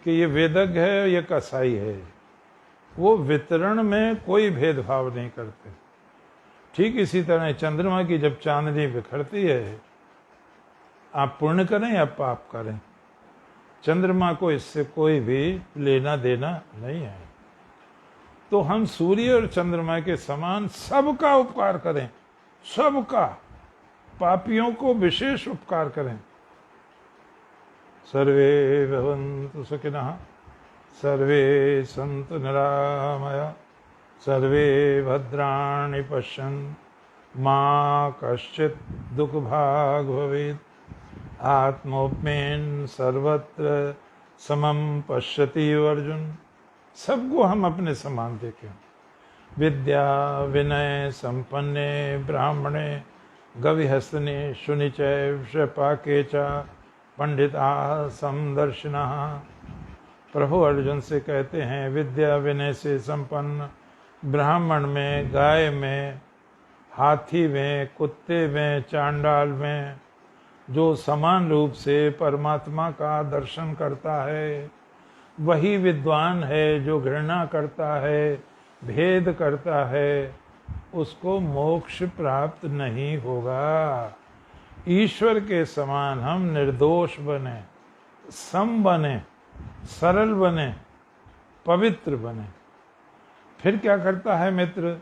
कि ये वेदज्ञ है, ये कसाई है। वो वितरण में कोई भेदभाव नहीं करते। ठीक इसी तरह चंद्रमा की जब चांदनी बिखरती है, आप पुण्य करें या पाप करें, चंद्रमा को इससे कोई भी लेना देना नहीं है। तो हम सूर्य और चंद्रमा के समान सबका उपकार करें, सबका, पापियों को विशेष उपकार करें। सर्वे भवन्तु सुखिनः, सर्वे सन्तु निरामया, सर्वे भद्राणि पश्यन्तु मा कश्चित् दुःखभाग् भवेत्। आत्मोपमेन सर्वत्र समम पश्यति अर्जुन। सबको हम अपने समान देखें। विद्या विनय संपन्ने ब्राह्मणे गविहस्तने शुनिचैव शपाके च पंडिता समदर्शिनः। प्रभु अर्जुन से कहते हैं, विद्या विनय से संपन्न ब्राह्मण में, गाय में, हाथी में, कुत्ते में, चांडाल में जो समान रूप से परमात्मा का दर्शन करता है, वही विद्वान है। जो घृणा करता है, भेद करता है, उसको मोक्ष प्राप्त नहीं होगा। ईश्वर के समान हम निर्दोष बने, सम बने, सरल बने, पवित्र बने। फिर क्या करता है मित्र?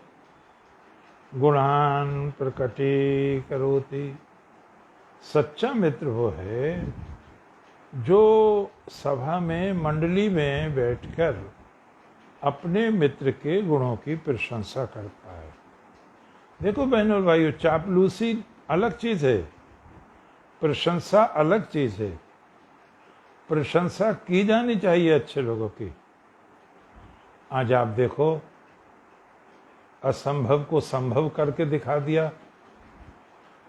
गुणान प्रकटी करोति। सच्चा मित्र वो है जो सभा में, मंडली में बैठकर अपने मित्र के गुणों की प्रशंसा करता है। देखो बहनों और भाइयों, चापलूसी अलग चीज है, प्रशंसा अलग चीज है। प्रशंसा की जानी चाहिए अच्छे लोगों की। आज आप देखो, असंभव को संभव करके दिखा दिया।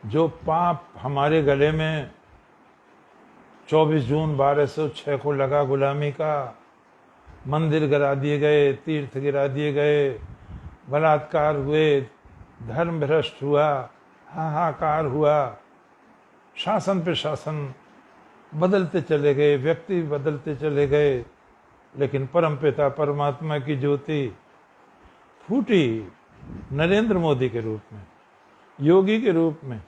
जो पाप हमारे गले में 24 जून 1206 को लगा गुलामी का, मंदिर गिरा दिए गए, तीर्थ गिरा दिए गए, बलात्कार हुए, धर्म भ्रष्ट हुआ, हाहाकार हुआ, शासन पे शासन बदलते चले गए, व्यक्ति बदलते चले गए, लेकिन परमपिता परमात्मा की ज्योति फूटी नरेंद्र मोदी के रूप में, योगी के रूप में,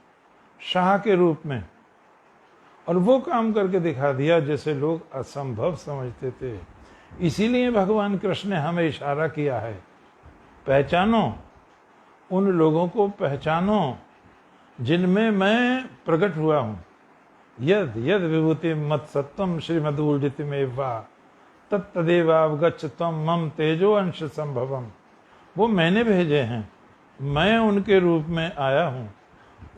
शाह के रूप में। और वो काम करके दिखा दिया जैसे लोग असंभव समझते थे। इसीलिए भगवान कृष्ण ने हमें इशारा किया है, पहचानो उन लोगों को, पहचानो जिनमें मैं प्रकट हुआ हूं। यद यद विभूति मत सत्वम श्रीमदूर्जितमेवा तत्तदेवावगच्छ त्वं मम तेजो अंश संभवम। वो मैंने भेजे हैं, मैं उनके रूप में आया हूँ,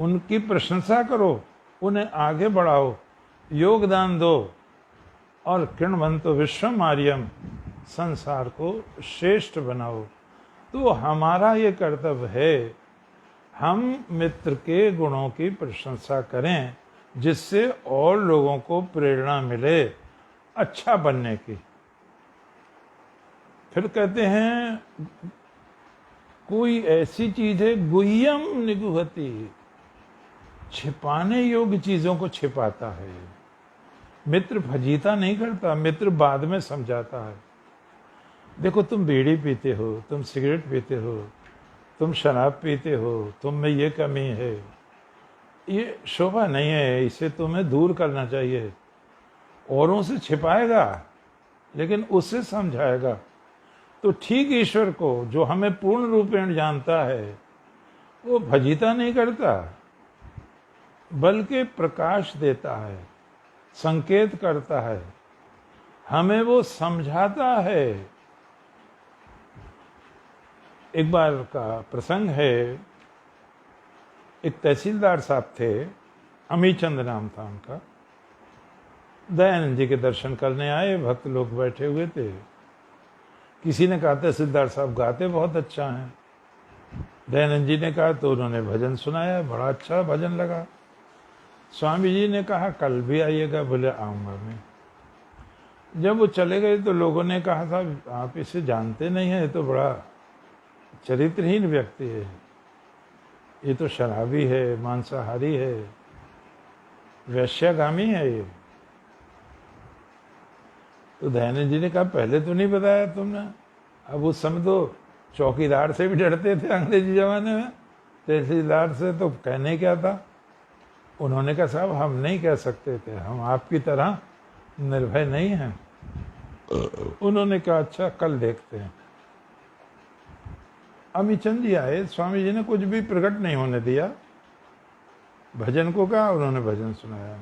उनकी प्रशंसा करो, उन्हें आगे बढ़ाओ, योगदान दो और किण्वन्तो विश्वम आर्यम, संसार को श्रेष्ठ बनाओ। तो हमारा ये कर्तव्य है, हम मित्र के गुणों की प्रशंसा करें जिससे और लोगों को प्रेरणा मिले अच्छा बनने की। फिर कहते हैं कोई ऐसी चीज है गुह्यम निगुहति, छिपाने योग्य चीजों को छिपाता है। मित्र फजीता नहीं करता, मित्र बाद में समझाता है। देखो तुम बीड़ी पीते हो, तुम सिगरेट पीते हो, तुम शराब पीते हो, तुम में ये कमी है, ये शोभा नहीं है, इसे तुम्हें दूर करना चाहिए। औरों से छिपाएगा लेकिन उससे समझाएगा। तो ठीक ईश्वर को जो हमें पूर्ण रूपेण जानता है वो भजिता नहीं करता बल्कि प्रकाश देता है, संकेत करता है, हमें वो समझाता है। एक बार का प्रसंग है, एक तहसीलदार साहब थे, अमीचंद नाम था उनका। दयानंद जी के दर्शन करने आए, भक्त लोग बैठे हुए थे। किसी ने कहा तहसीलदार साहब गाते बहुत अच्छा हैं। दयानंद जी ने कहा तो उन्होंने भजन सुनाया, बड़ा अच्छा भजन लगा। स्वामी जी ने कहा कल भी आइएगा। बोले आऊंगा मैं। जब वो चले गए तो लोगों ने कहा साहब आप इसे जानते नहीं हैं, ये तो बड़ा चरित्रहीन व्यक्ति है, ये तो शराबी है, मांसाहारी है, वैश्यागामी है ये। तो दयानंद जी ने कहा पहले तो नहीं बताया तुमने। अब उस समय तो चौकीदार से भी डरते थे अंग्रेजी जमाने में, तहसीलदार से तो कहने क्या था। उन्होंने कहा साहब हम नहीं कह सकते थे, हम आपकी तरह निर्भय नहीं हैं। उन्होंने कहा अच्छा कल देखते हैं। अमीचंद जी आए, स्वामी जी ने कुछ भी प्रकट नहीं होने दिया, भजन को कहा, उन्होंने भजन सुनाया।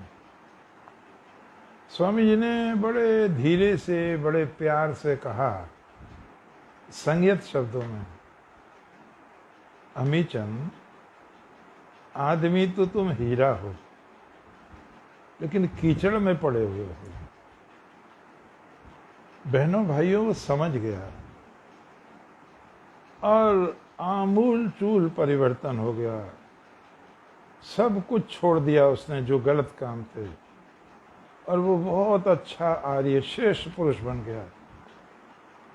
स्वामी जी ने बड़े धीरे से बड़े प्यार से कहा संयत शब्दों में, अमीचंद आदमी तो तुम हीरा हो लेकिन कीचड़ में पड़े हुए हो। बहनों भाइयों वो समझ गया और आमूल चूल परिवर्तन हो गया। सब कुछ छोड़ दिया उसने जो गलत काम थे और वो बहुत अच्छा आर्य श्रेष्ठ पुरुष बन गया।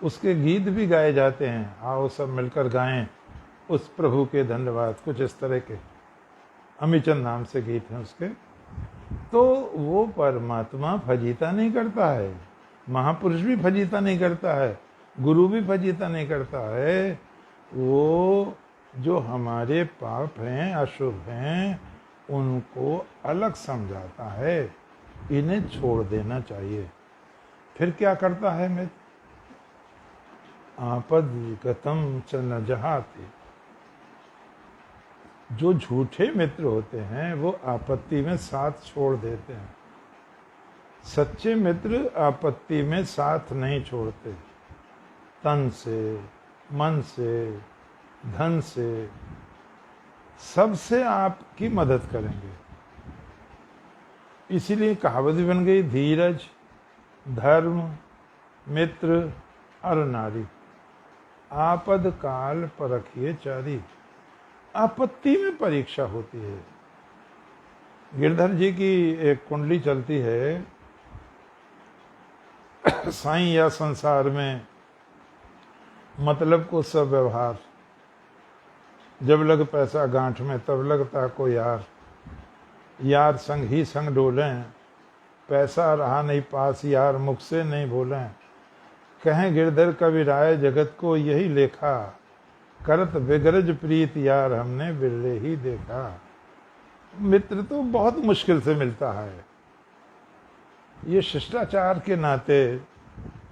उसके गीत भी गाए जाते हैं, आओ सब मिलकर गाएं उस प्रभु के धन्यवाद, कुछ इस तरह के अमीचंद नाम से गीत हैं उसके। तो वो परमात्मा फजीता नहीं करता है, महापुरुष भी फजीता नहीं करता है, गुरु भी फजीता नहीं करता है। वो जो हमारे पाप हैं, अशुभ हैं, उनको अलग समझाता है, इन्हें छोड़ देना चाहिए। फिर क्या करता है मित्र, आपद गतम च न जहाते। जो झूठे मित्र होते हैं वो आपत्ति में साथ छोड़ देते हैं, सच्चे मित्र आपत्ति में साथ नहीं छोड़ते। तन से, मन से, धन से, सबसे आपकी मदद करेंगे। इसीलिए कहावत भी बन गई, धीरज, धर्म, मित्र और नारी, आपद काल परखिए चारी। आपत्ति में परीक्षा होती है। गिरधर जी की एक कुंडली चलती है, साईं या संसार में मतलब को सब व्यवहार, जब लग पैसा गांठ में तब लगता को यार, यार संग ही संग डोलें, पैसा रहा नहीं पास यार मुख से नहीं बोलें। कहें गिरधर कबीराय जगत को यही लेखा, करत विगरज प्रीत यार हमने बिरले ही देखा। मित्र तो बहुत मुश्किल से मिलता है। ये शिष्टाचार के नाते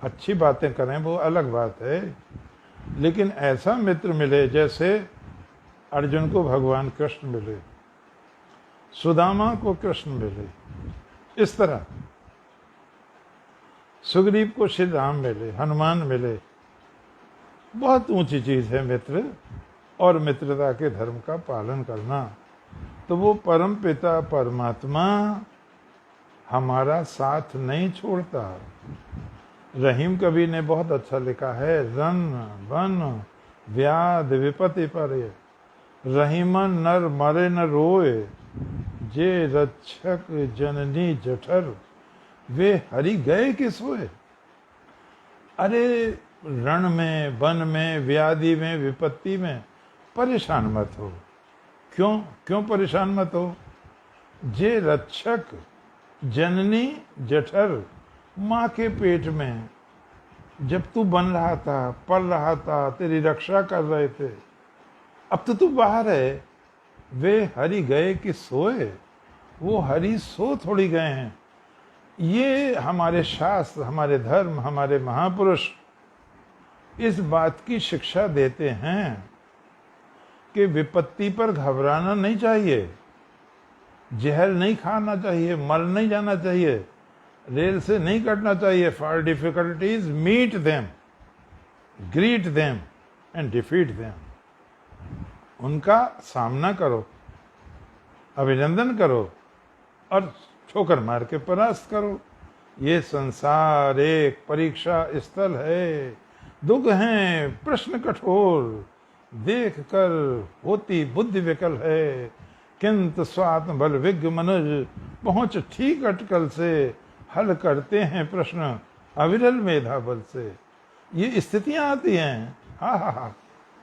अच्छी बातें करें वो अलग बात है, लेकिन ऐसा मित्र मिले जैसे अर्जुन को भगवान कृष्ण मिले, सुदामा को कृष्ण मिले, इस तरह सुग्रीव को श्री राम मिले, हनुमान मिले, बहुत ऊंची चीज है मित्र, और मित्रता के धर्म का पालन करना। तो वो परम पिता परमात्मा हमारा साथ नहीं छोड़ता। रहीम कवि ने बहुत अच्छा लिखा है, रन वन व्याध विपत्ति पर रहीमन नर मरे न रोए, जे रक्षक जननी जठर वे हरि गए कि सोए। अरे रण में, वन में, व्याधि में, विपत्ति में परेशान मत हो। क्यों परेशान मत हो? जे रक्षक जननी जठर, माँ के पेट में जब तू बन रहा था, पल रहा था, तेरी रक्षा कर रहे थे, अब तो तू बाहर है। वे हरि गए कि सोए, वो हरि सो थोड़ी गए हैं। ये हमारे शास्त्र, हमारे धर्म, हमारे महापुरुष इस बात की शिक्षा देते हैं कि विपत्ति पर घबराना नहीं चाहिए, जहर नहीं खाना चाहिए, मर नहीं जाना चाहिए, रेल से नहीं कटना चाहिए। For difficulties meet them, greet them and defeat them. उनका सामना करो, अभिनंदन करो और ठोकर मार के परास्त करो। ये संसार एक परीक्षा स्थल है, दुख हैं प्रश्न कठोर, देख कर होती बुद्धि विकल है, किंतु स्वात्म बल विज्ञ मनुज पहुंच ठीक अटकल से, हल करते हैं प्रश्न अविरल मेधा बल से। ये स्थितियां आती हैं। हा,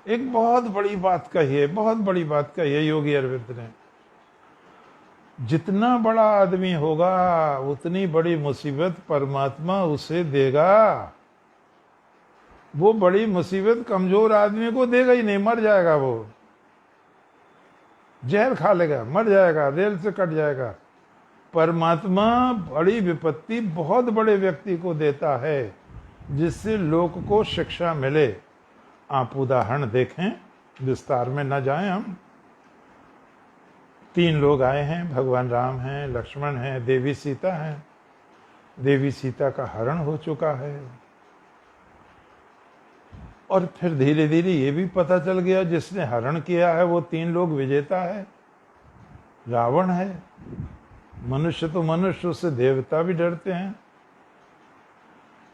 एक बहुत बड़ी बात कही है, बहुत बड़ी बात कही है योगी अरविंद ने। जितना बड़ा आदमी होगा उतनी बड़ी मुसीबत परमात्मा उसे देगा। वो बड़ी मुसीबत कमजोर आदमी को देगा ही नहीं, मर जाएगा। वो जहर खा लेगा, मर जाएगा, रेल से कट जाएगा। परमात्मा बड़ी विपत्ति बहुत बड़े व्यक्ति को देता है, जिससे लोक को शिक्षा मिले। आप उदाहरण देखें, विस्तार में न जाएं हम। 3 लोग आए हैं, भगवान राम हैं, लक्ष्मण हैं, देवी सीता हैं। देवी सीता का हरण हो चुका है, और फिर धीरे धीरे ये भी पता चल गया जिसने हरण किया है वो 3 लोग विजेता है, रावण है। मनुष्य तो मनुष्य, उससे देवता भी डरते हैं।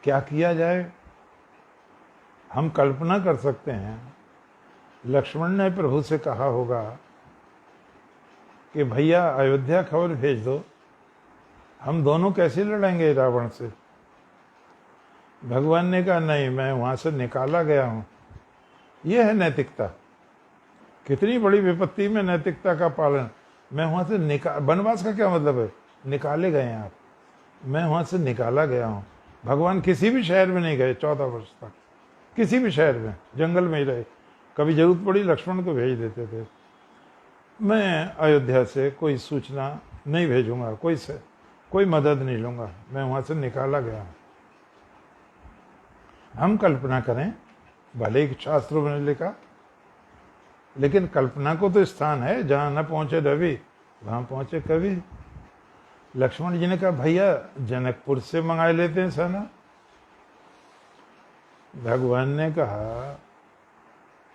क्या किया जाए? हम कल्पना कर सकते हैं, लक्ष्मण ने प्रभु से कहा होगा कि भैया अयोध्या खबर भेज दो, हम दोनों कैसे लड़ेंगे रावण से। भगवान ने कहा नहीं, मैं वहां से निकाला गया हूं। यह है नैतिकता। कितनी बड़ी विपत्ति में नैतिकता का पालन। मैं वहां से वनवास का क्या मतलब है? निकाले गए हैं आप। मैं वहां से निकाला गया हूं। भगवान किसी भी शहर में नहीं गए 14 वर्ष तक, किसी भी शहर में, जंगल में ही रहे। कभी जरूरत पड़ी लक्ष्मण को भेज देते थे। मैं अयोध्या से कोई सूचना नहीं भेजूंगा, कोई मदद नहीं लूंगा, मैं वहां से निकाला गया हूं। हम कल्पना करें, भले ही शास्त्रों में लिखा, लेकिन कल्पना को तो स्थान है। जहां न पहुंचे रवि वहां पहुंचे कवि। लक्ष्मण जी ने कहा भैया जनकपुर से मंगा लेते हैं सेना। भगवान ने कहा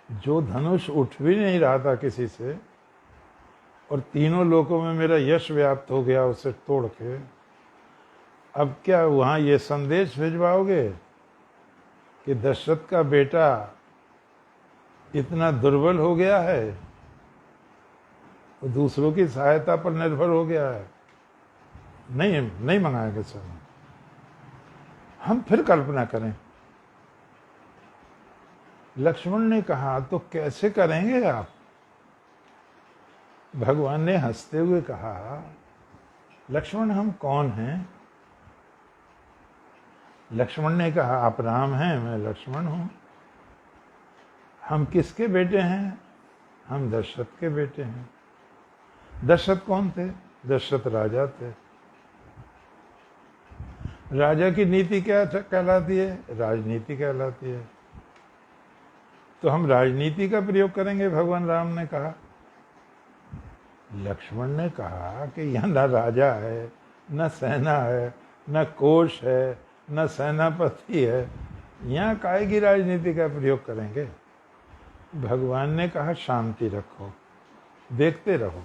जो धनुष उठ भी नहीं रहा था किसी से, और तीनों लोकों में मेरा यश व्याप्त हो गया उसे तोड़ के, अब क्या वहां ये संदेश भिजवाओगे कि दशरथ का बेटा इतना दुर्बल हो गया है, वो दूसरों की सहायता पर निर्भर हो गया है? नहीं मंगाएंगे सर। हम फिर कल्पना करें, लक्ष्मण ने कहा तो कैसे करेंगे आप? भगवान ने हंसते हुए कहा, लक्ष्मण हम कौन हैं? लक्ष्मण ने कहा आप राम हैं, मैं लक्ष्मण हूं। हम किसके बेटे हैं? हम दशरथ के बेटे हैं। दशरथ कौन थे? दशरथ राजा थे। राजा की नीति क्या कहलाती है? राजनीति कहलाती है। तो हम राजनीति का प्रयोग करेंगे, भगवान राम ने कहा। लक्ष्मण ने कहा कि यहां ना राजा है न सेना है, न कोष है, न सेनापति है, यहाँ काय की राजनीति का प्रयोग करेंगे? भगवान ने कहा शांति रखो, देखते रहो।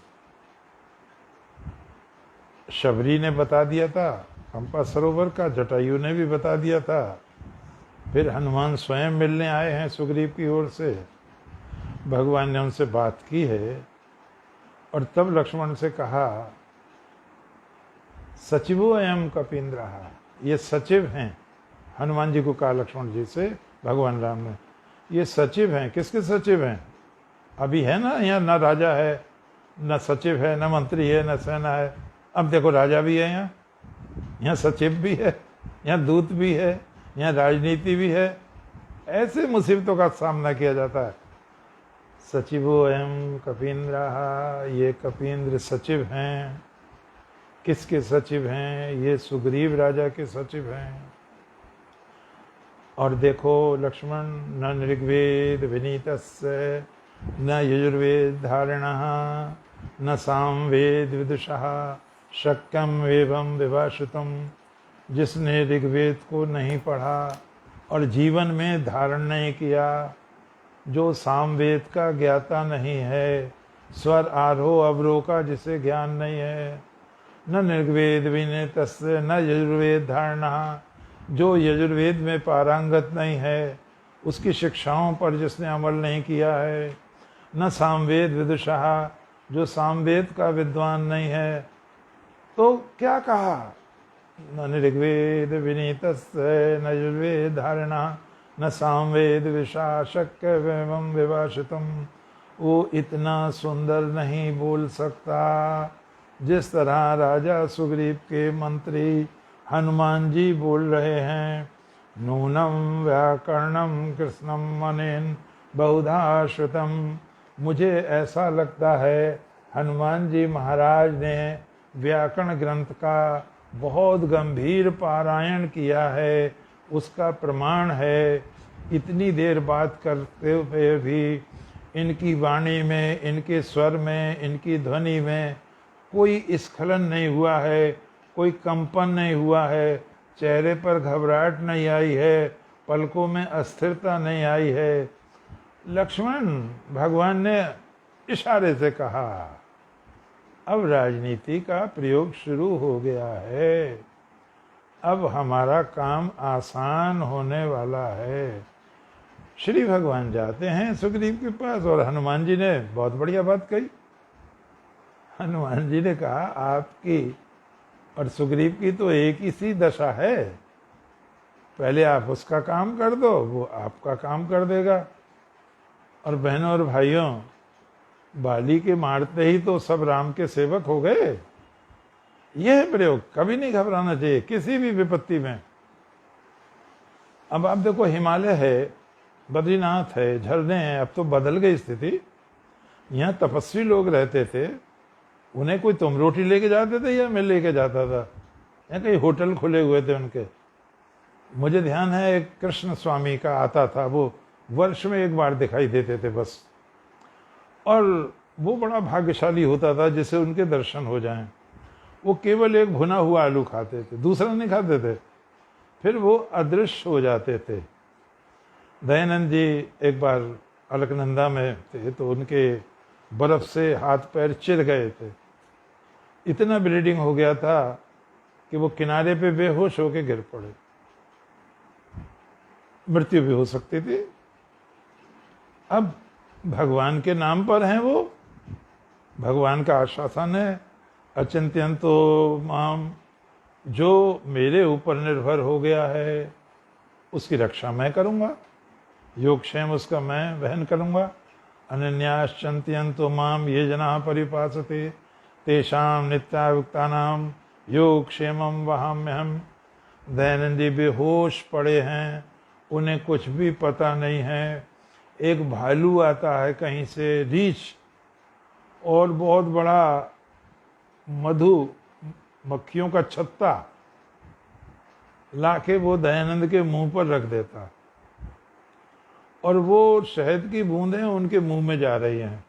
शबरी ने बता दिया था पंपा सरोवर का, जटायु ने भी बता दिया था, फिर हनुमान स्वयं मिलने आए हैं सुग्रीव की ओर से, भगवान ने उनसे बात की है। और तब लक्ष्मण से कहा सचिवो अयम कपींद्र, ये सचिव हैं। हनुमान जी को कहा लक्ष्मण जी से भगवान राम ने, ये सचिव हैं। किसके सचिव हैं? अभी है ना, यहाँ ना राजा है, न सचिव है, न मंत्री है, न सेना है। अब देखो राजा भी है, यहाँ सचिव भी है, यहाँ दूत भी है, यहाँ राजनीति भी है। ऐसे मुसीबतों का सामना किया जाता है। सचिवो अयम कपींद्र, ये कपींद्र सचिव हैं। किसके सचिव हैं? ये सुग्रीव राजा के सचिव हैं। और देखो लक्ष्मण, न ऋग्वेद विनीतस्य न यजुर्वेद धारणः न सामवेद विदुषः शक्यम एवं विभाषितम। जिसने ऋग्वेद को नहीं पढ़ा और जीवन में धारण नहीं किया, जो सामवेद का ज्ञाता नहीं है, स्वर आरोह अवरोह का जिसे ज्ञान नहीं है, न ऋग्वेद विनीतस्य न यजुर्वेद धारणः, जो यजुर्वेद में पारंगत नहीं है, उसकी शिक्षाओं पर जिसने अमल नहीं किया है, न सामवेद विदुषः, जो सामवेद का विद्वान नहीं है। तो क्या कहा? न ऋग्वेद विनीतस्य न यजुर्वेद धारणः न सामवेद विषा शक्य एवं विभाषितम। वो इतना सुंदर नहीं बोल सकता जिस तरह राजा सुग्रीव के मंत्री हनुमान जी बोल रहे हैं। नूनम व्याकरणम कृष्णम मनेन बहुधा श्रुतम। मुझे ऐसा लगता है हनुमान जी महाराज ने व्याकरण ग्रंथ का बहुत गंभीर पारायण किया है, उसका प्रमाण है। इतनी देर बात करते हुए भी इनकी वाणी में, इनके स्वर में, इनकी ध्वनि में कोई स्खलन नहीं हुआ है, कोई कंपन नहीं हुआ है, चेहरे पर घबराहट नहीं आई है, पलकों में अस्थिरता नहीं आई है। लक्ष्मण, भगवान ने इशारे से कहा अब राजनीति का प्रयोग शुरू हो गया है, अब हमारा काम आसान होने वाला है। श्री भगवान जाते हैं सुग्रीव के पास और हनुमान जी ने बहुत बढ़िया बात कही। हनुमान जी ने कहा आपकी और सुग्रीव की तो एक ही सी दशा है, पहले आप उसका काम कर दो, वो आपका काम कर देगा। और बहनों और भाइयों, बाली के मारते ही तो सब राम के सेवक हो गए। यह प्रयोग कभी नहीं घबराना चाहिए किसी भी विपत्ति में। अब आप देखो, हिमालय है, बद्रीनाथ है, झरने हैं, अब तो बदल गई स्थिति। यहाँ तपस्वी लोग रहते थे, उन्हें कोई तुम रोटी लेके जाते थे या मैं लेके जाता था? यहाँ कई होटल खुले हुए थे उनके। मुझे ध्यान है एक कृष्ण स्वामी का आता था, वो वर्ष में एक बार दिखाई देते थे बस, और वो बड़ा भाग्यशाली होता था जिसे उनके दर्शन हो जाएं। वो केवल एक भुना हुआ आलू खाते थे, दूसरा नहीं खाते थे, फिर वो अदृश्य हो जाते थे। दयानंद जी एक बार अलकनंदा में थे तो उनके बर्फ से हाथ पैर चिर गए थे, इतना ब्लीडिंग हो गया था कि वो किनारे पे बेहोश होके गिर पड़े, मृत्यु भी हो सकती थी। अब भगवान के नाम पर हैं वो, भगवान का आश्वासन है अचिंत्यंतो माम, जो मेरे ऊपर निर्भर हो गया है उसकी रक्षा मैं करूँगा, योगक्षेम उसका मैं वहन करूँगा। अनन्याश्चिंतयन्तो माम ये जना परिपासते तेषां नित्यायुक्तानां योगक्षेमं वहाम्यहम्। दयानंद जी बेहोश पड़े हैं, उन्हें कुछ भी पता नहीं है। एक भालू आता है कहीं से, रीछ, और बहुत बड़ा मधु मक्खियों का छत्ता लाके वो दयानंद के मुंह पर रख देता, और वो शहद की बूंदें उनके मुंह में जा रही हैं।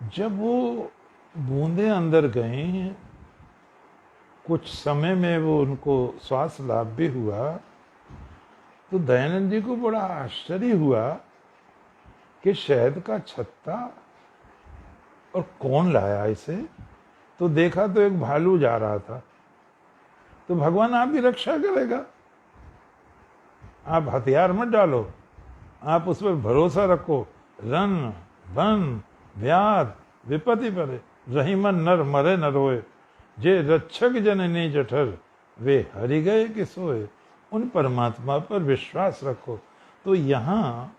जब वो बूंदे अंदर गई, कुछ समय में वो उनको श्वास लाभ भी हुआ। तो दयानंद जी को बड़ा आश्चर्य हुआ कि शहद का छत्ता, और कौन लाया इसे। तो देखा तो एक भालू जा रहा था। तो भगवान आपकी रक्षा करेगा, आप हथियार मत डालो, आप उस पर भरोसा रखो। रन बन व्याध विपत्ति परे, रहीमन नर मरे न रोए, जे रक्षक जननी जठर, वे हरि गए कि सोए। उन परमात्मा पर विश्वास रखो। तो यहाँ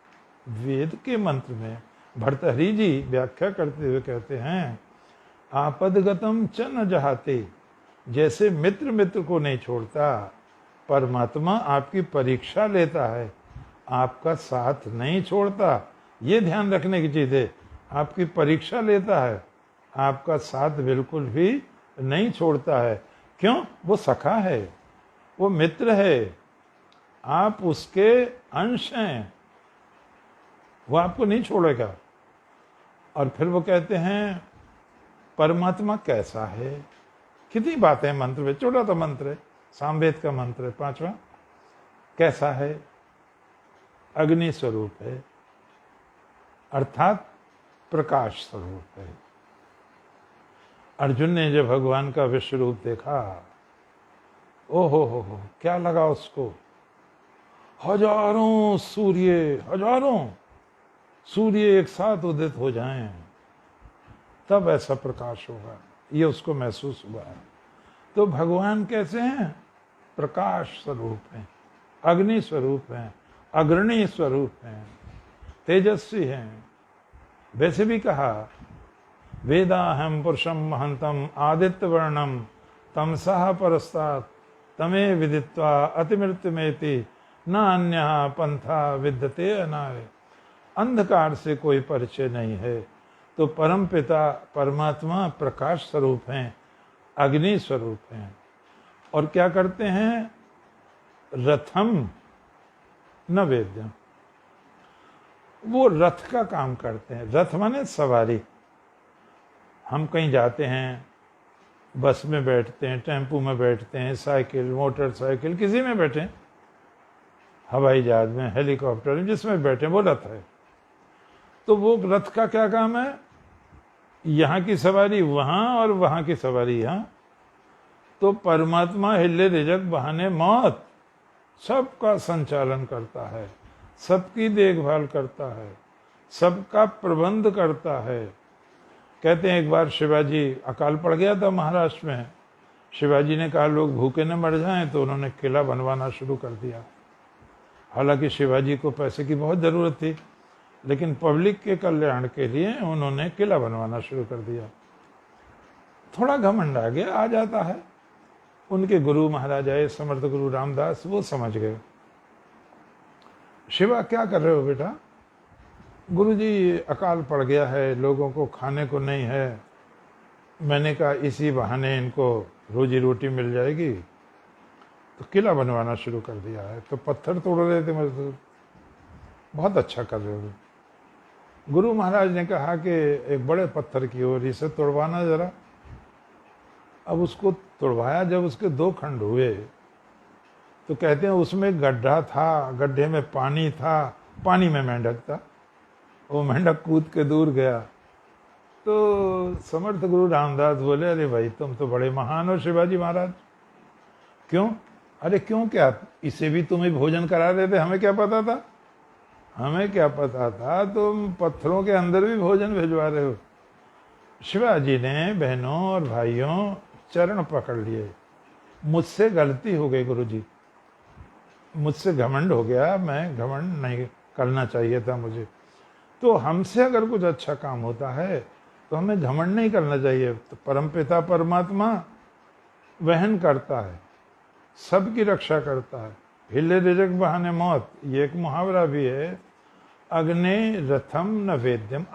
वेद के मंत्र में भर्तहरि जी व्याख्या करते हुए कहते हैं, आपदगतम च न जहाते, जैसे मित्र मित्र को नहीं छोड़ता, परमात्मा आपकी परीक्षा लेता है, आपका साथ नहीं छोड़ता। ये ध्यान रखने की चीज है, आपकी परीक्षा लेता है, आपका साथ बिल्कुल भी नहीं छोड़ता है। क्यों? वो सखा है, वो मित्र है, आप उसके अंश हैं, वो आपको नहीं छोड़ेगा। और फिर वो कहते हैं परमात्मा कैसा है। कितनी बातें हैं मंत्र में, छोटा सा मंत्र है, सामवेद का मंत्र है 5वां। कैसा है? अग्नि स्वरूप है, अर्थात प्रकाश स्वरूप है। अर्जुन ने जब भगवान का विश्व रूप देखा, ओ हो, क्या लगा उसको। हजारों सूर्य एक साथ उदित हो जाएं, तब ऐसा प्रकाश होगा, ये उसको महसूस हुआ है। तो भगवान कैसे हैं? प्रकाश स्वरूप हैं, अग्नि स्वरूप हैं, अग्रणी स्वरूप हैं, तेजस्वी हैं। वैसे भी कहा, वेदाहम पुरुषम महंतम आदित्य वर्णम तमसः परस्तात् तमे विदित्वा अतिमृत्युमेति न अन्य पंथा विद्यते अनाय। अंधकार से कोई परिचय नहीं है। तो परम पिता परमात्मा प्रकाश स्वरूप हैं, अग्नि स्वरूप हैं। और क्या करते हैं? रथम न वेद्यम, वो रथ का काम करते हैं। रथ माने सवारी। हम कहीं जाते हैं, बस में बैठते हैं, टेम्पू में बैठते हैं, साइकिल, मोटरसाइकिल, किसी में बैठे, हवाई जहाज में, हेलीकॉप्टर में, जिसमें बैठे, वो रथ है। तो वो रथ का क्या काम है? यहाँ की सवारी वहाँ और वहाँ की सवारी यहाँ। तो परमात्मा हिले रिजक बहाने मौत सबका संचालन करता है, सबकी देखभाल करता है, सबका प्रबंध करता है। कहते हैं एक बार शिवाजी, अकाल पड़ गया था महाराष्ट्र में, शिवाजी ने कहा लोग भूखे न मर जाएं, तो उन्होंने किला बनवाना शुरू कर दिया। हालांकि शिवाजी को पैसे की बहुत ज़रूरत थी, लेकिन पब्लिक के कल्याण के लिए उन्होंने किला बनवाना शुरू कर दिया। थोड़ा घमंड आ गया, आ जाता है। उनके गुरु महाराज आए, समर्थ गुरु रामदास, वो समझ गए, शिवा क्या कर रहे हो बेटा? गुरुजी अकाल पड़ गया है, लोगों को खाने को नहीं है। मैंने कहा इसी बहाने इनको रोजी रोटी मिल जाएगी, तो किला बनवाना शुरू कर दिया है। तो पत्थर तोड़ रहे थे मजदूर। बहुत अच्छा कर रहे हो। गुरु महाराज ने कहा कि एक बड़े पत्थर की ओर, इसे तोड़वाना जरा। अब उसको तोड़वाया, जब उसके 2 खंड हुए, तो कहते हैं उसमें गड्ढा था, गड्ढे में पानी था, पानी में मेंढक था। वो मेंढक कूद के दूर गया। तो समर्थ गुरु रामदास बोले, अरे भाई तुम तो बड़े महान हो शिवाजी महाराज। क्यों? अरे क्यों क्या, इसे भी तुम ही भोजन करा रहे थे, हमें क्या पता था? हमें क्या पता था तुम पत्थरों के अंदर भी भोजन भिजवा रहे हो। शिवाजी ने बहनों और भाइयों चरण पकड़ लिए, मुझसे गलती हो गई गुरुजी, मुझसे घमंड हो गया, मैं घमंड नहीं करना चाहिए था मुझे। तो हमसे अगर कुछ अच्छा काम होता है तो हमें घमंड नहीं करना चाहिए। तो परमपिता परमात्मा वहन करता है, सबकी रक्षा करता है। हिले रिजक बहाने मौत, ये एक मुहावरा भी है। अग्नि रथम न वेद्यम।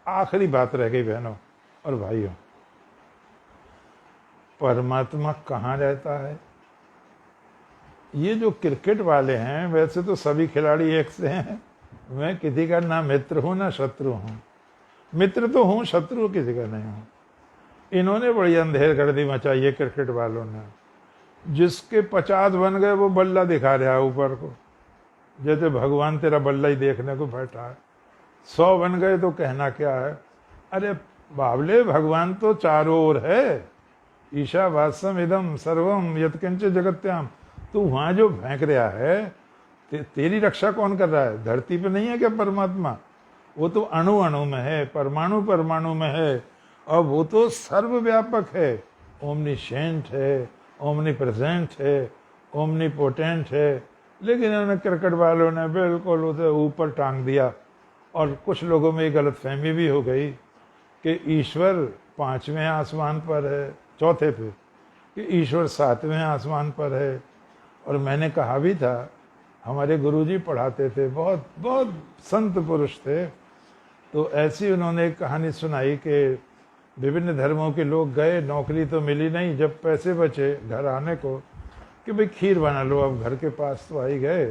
आखिरी बात रह गई बहनों और भाइयों, परमात्मा कहाँ रहता है? ये जो क्रिकेट वाले हैं, वैसे तो सभी खिलाड़ी एक से हैं। मैं किसी का ना मित्र हूं ना शत्रु हूं। मित्र तो हूं, शत्रु किसी का नहीं हूं। इन्होंने बड़ी अंधेर गर्दी मचाई है क्रिकेट वालों ने। जिसके 50 बन गए वो बल्ला दिखा रहा है ऊपर को, जैसे भगवान तेरा बल्ला ही देखने को बैठा है। 100 बन गए तो कहना क्या है। अरे बावले, भगवान तो चारों ओर है। ईशावास्यम इदम सर्वम यत्किंच जगत्याम। तू वहां जो फेंक रहा है, तेरी रक्षा कौन कर रहा है? धरती पे नहीं है क्या परमात्मा? वो तो अणु अणु में है, परमाणु परमाणु में है, और वो तो सर्वव्यापक है, ओमनीशेंट है, ओमनी प्रेजेंट है, ओमनी पोटेंट है। लेकिन इन्होंने क्रिकेट वालों ने बिल्कुल उसे ऊपर टांग दिया। और कुछ लोगों में ये गलतफहमी भी हो गई कि ईश्वर 5वें आसमान पर है, चौथे पे, कि ईश्वर 7वें आसमान पर है। और मैंने कहा भी था, हमारे गुरुजी पढ़ाते थे, बहुत बहुत संत पुरुष थे, तो ऐसी उन्होंने एक कहानी सुनाई कि विभिन्न धर्मों के लोग गए, नौकरी तो मिली नहीं, जब पैसे बचे घर आने को कि भाई खीर बना लो। अब घर के पास तो आई गए,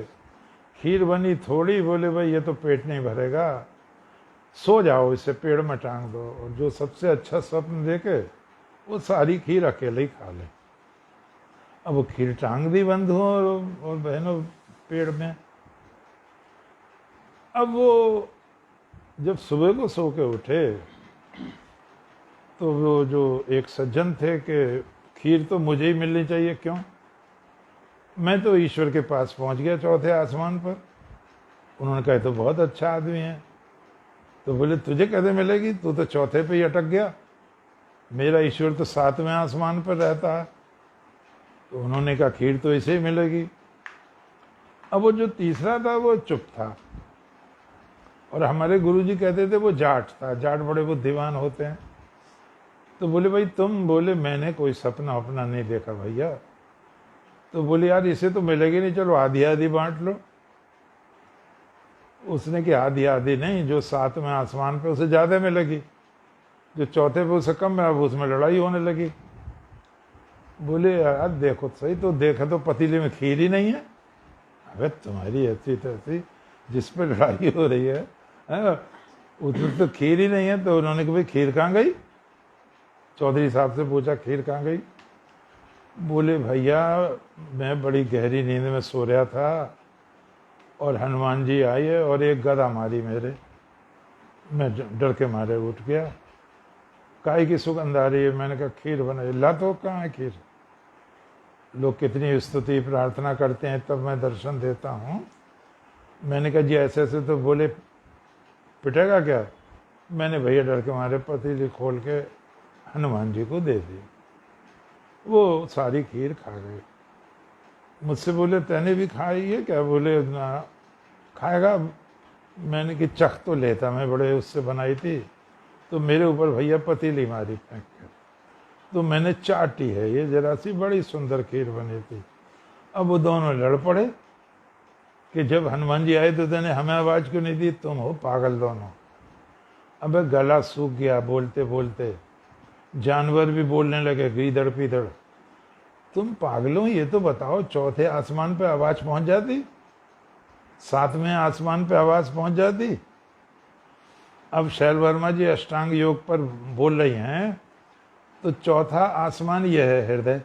खीर बनी थोड़ी, बोले भाई ये तो पेट नहीं भरेगा, सो जाओ, इसे पेड़ में टांग दो, और जो सबसे अच्छा स्वप्न देखे वो सारी खीर अकेले ही खा ले। अब वो खीर टांग दी बंधुओं और बहनों पेड़ में। अब वो जब सुबह को सो के उठे तो वो जो एक सज्जन थे कि खीर तो मुझे ही मिलनी चाहिए, क्यों? मैं तो ईश्वर के पास पहुंच गया 4थे आसमान पर। उन्होंने कहा तो बहुत अच्छा आदमी है। तो बोले तुझे कैसे मिलेगी, तू तो 4थे पे ही अटक गया, मेरा ईश्वर तो 7वें आसमान पर रहता है। तो उन्होंने कहा खीर तो इसे ही मिलेगी। अब वो जो तीसरा था वो चुप था, और हमारे गुरुजी कहते थे वो जाट था। जाट बड़े बुद्धिमान होते हैं। तो बोले भाई तुम? बोले मैंने कोई सपना अपना नहीं देखा भैया। तो बोले यार इसे तो मिलेगी नहीं, चलो आधी आधी बांट लो। उसने कि आधी आधी नहीं, जो 7वें आसमान पे उसे ज्यादा मिलेगी, जो 4थे पे उसे कम है। अब उसमें लड़ाई होने लगी। बोले यार देखो सही, तो देखा तो पतीले में खीर ही नहीं है। अबे तुम्हारी ऐसी तैसी, जिस पर लड़ाई हो रही है उसमें तो खीर ही नहीं है। तो उन्होंने कहा भाई खीर कहाँ गई? चौधरी साहब से पूछा खीर कहाँ गई? बोले भैया मैं बड़ी गहरी नींद में सो रहा था, और हनुमान जी आई है और एक गदा मारी मेरे, मैं डर के मारे उठ गया। काय की सुगंध आ रही है? मैंने कहा खीर बनाई। ला तो कहाँ है खीर? लोग कितनी स्तुति प्रार्थना करते हैं तब मैं दर्शन देता हूँ। मैंने कहा जी ऐसे ऐसे। तो बोले पिटेगा क्या? मैंने भैया डर के मारे पतीली खोल के हनुमान जी को दे दी। वो सारी खीर खा गए। मुझसे बोले तैने भी खाई है क्या? बोले ना। खाएगा? मैंने कि चख तो लेता, मैं बड़े उससे बनाई थी। तो मेरे ऊपर भैया पतीली मारी फेंक कर, तो मैंने चाटी है। ये जरा सी बड़ी सुंदर खीर बनी थी। अब वो दोनों लड़ पड़े कि जब हनुमान जी आए तो तेने हमें आवाज क्यों नहीं दी? तुम हो पागल दोनों। अब गला सूख गया बोलते बोलते, जानवर भी बोलने लगे गीदड़ पीदड़। तुम पागलों, ये तो बताओ 4थे आसमान पे आवाज पहुंच जाती, 7वें आसमान पे आवाज पहुंच जाती। अब शैल वर्मा जी अष्टांग योग पर बोल रही हैं, तो 4था आसमान यह है हृदय।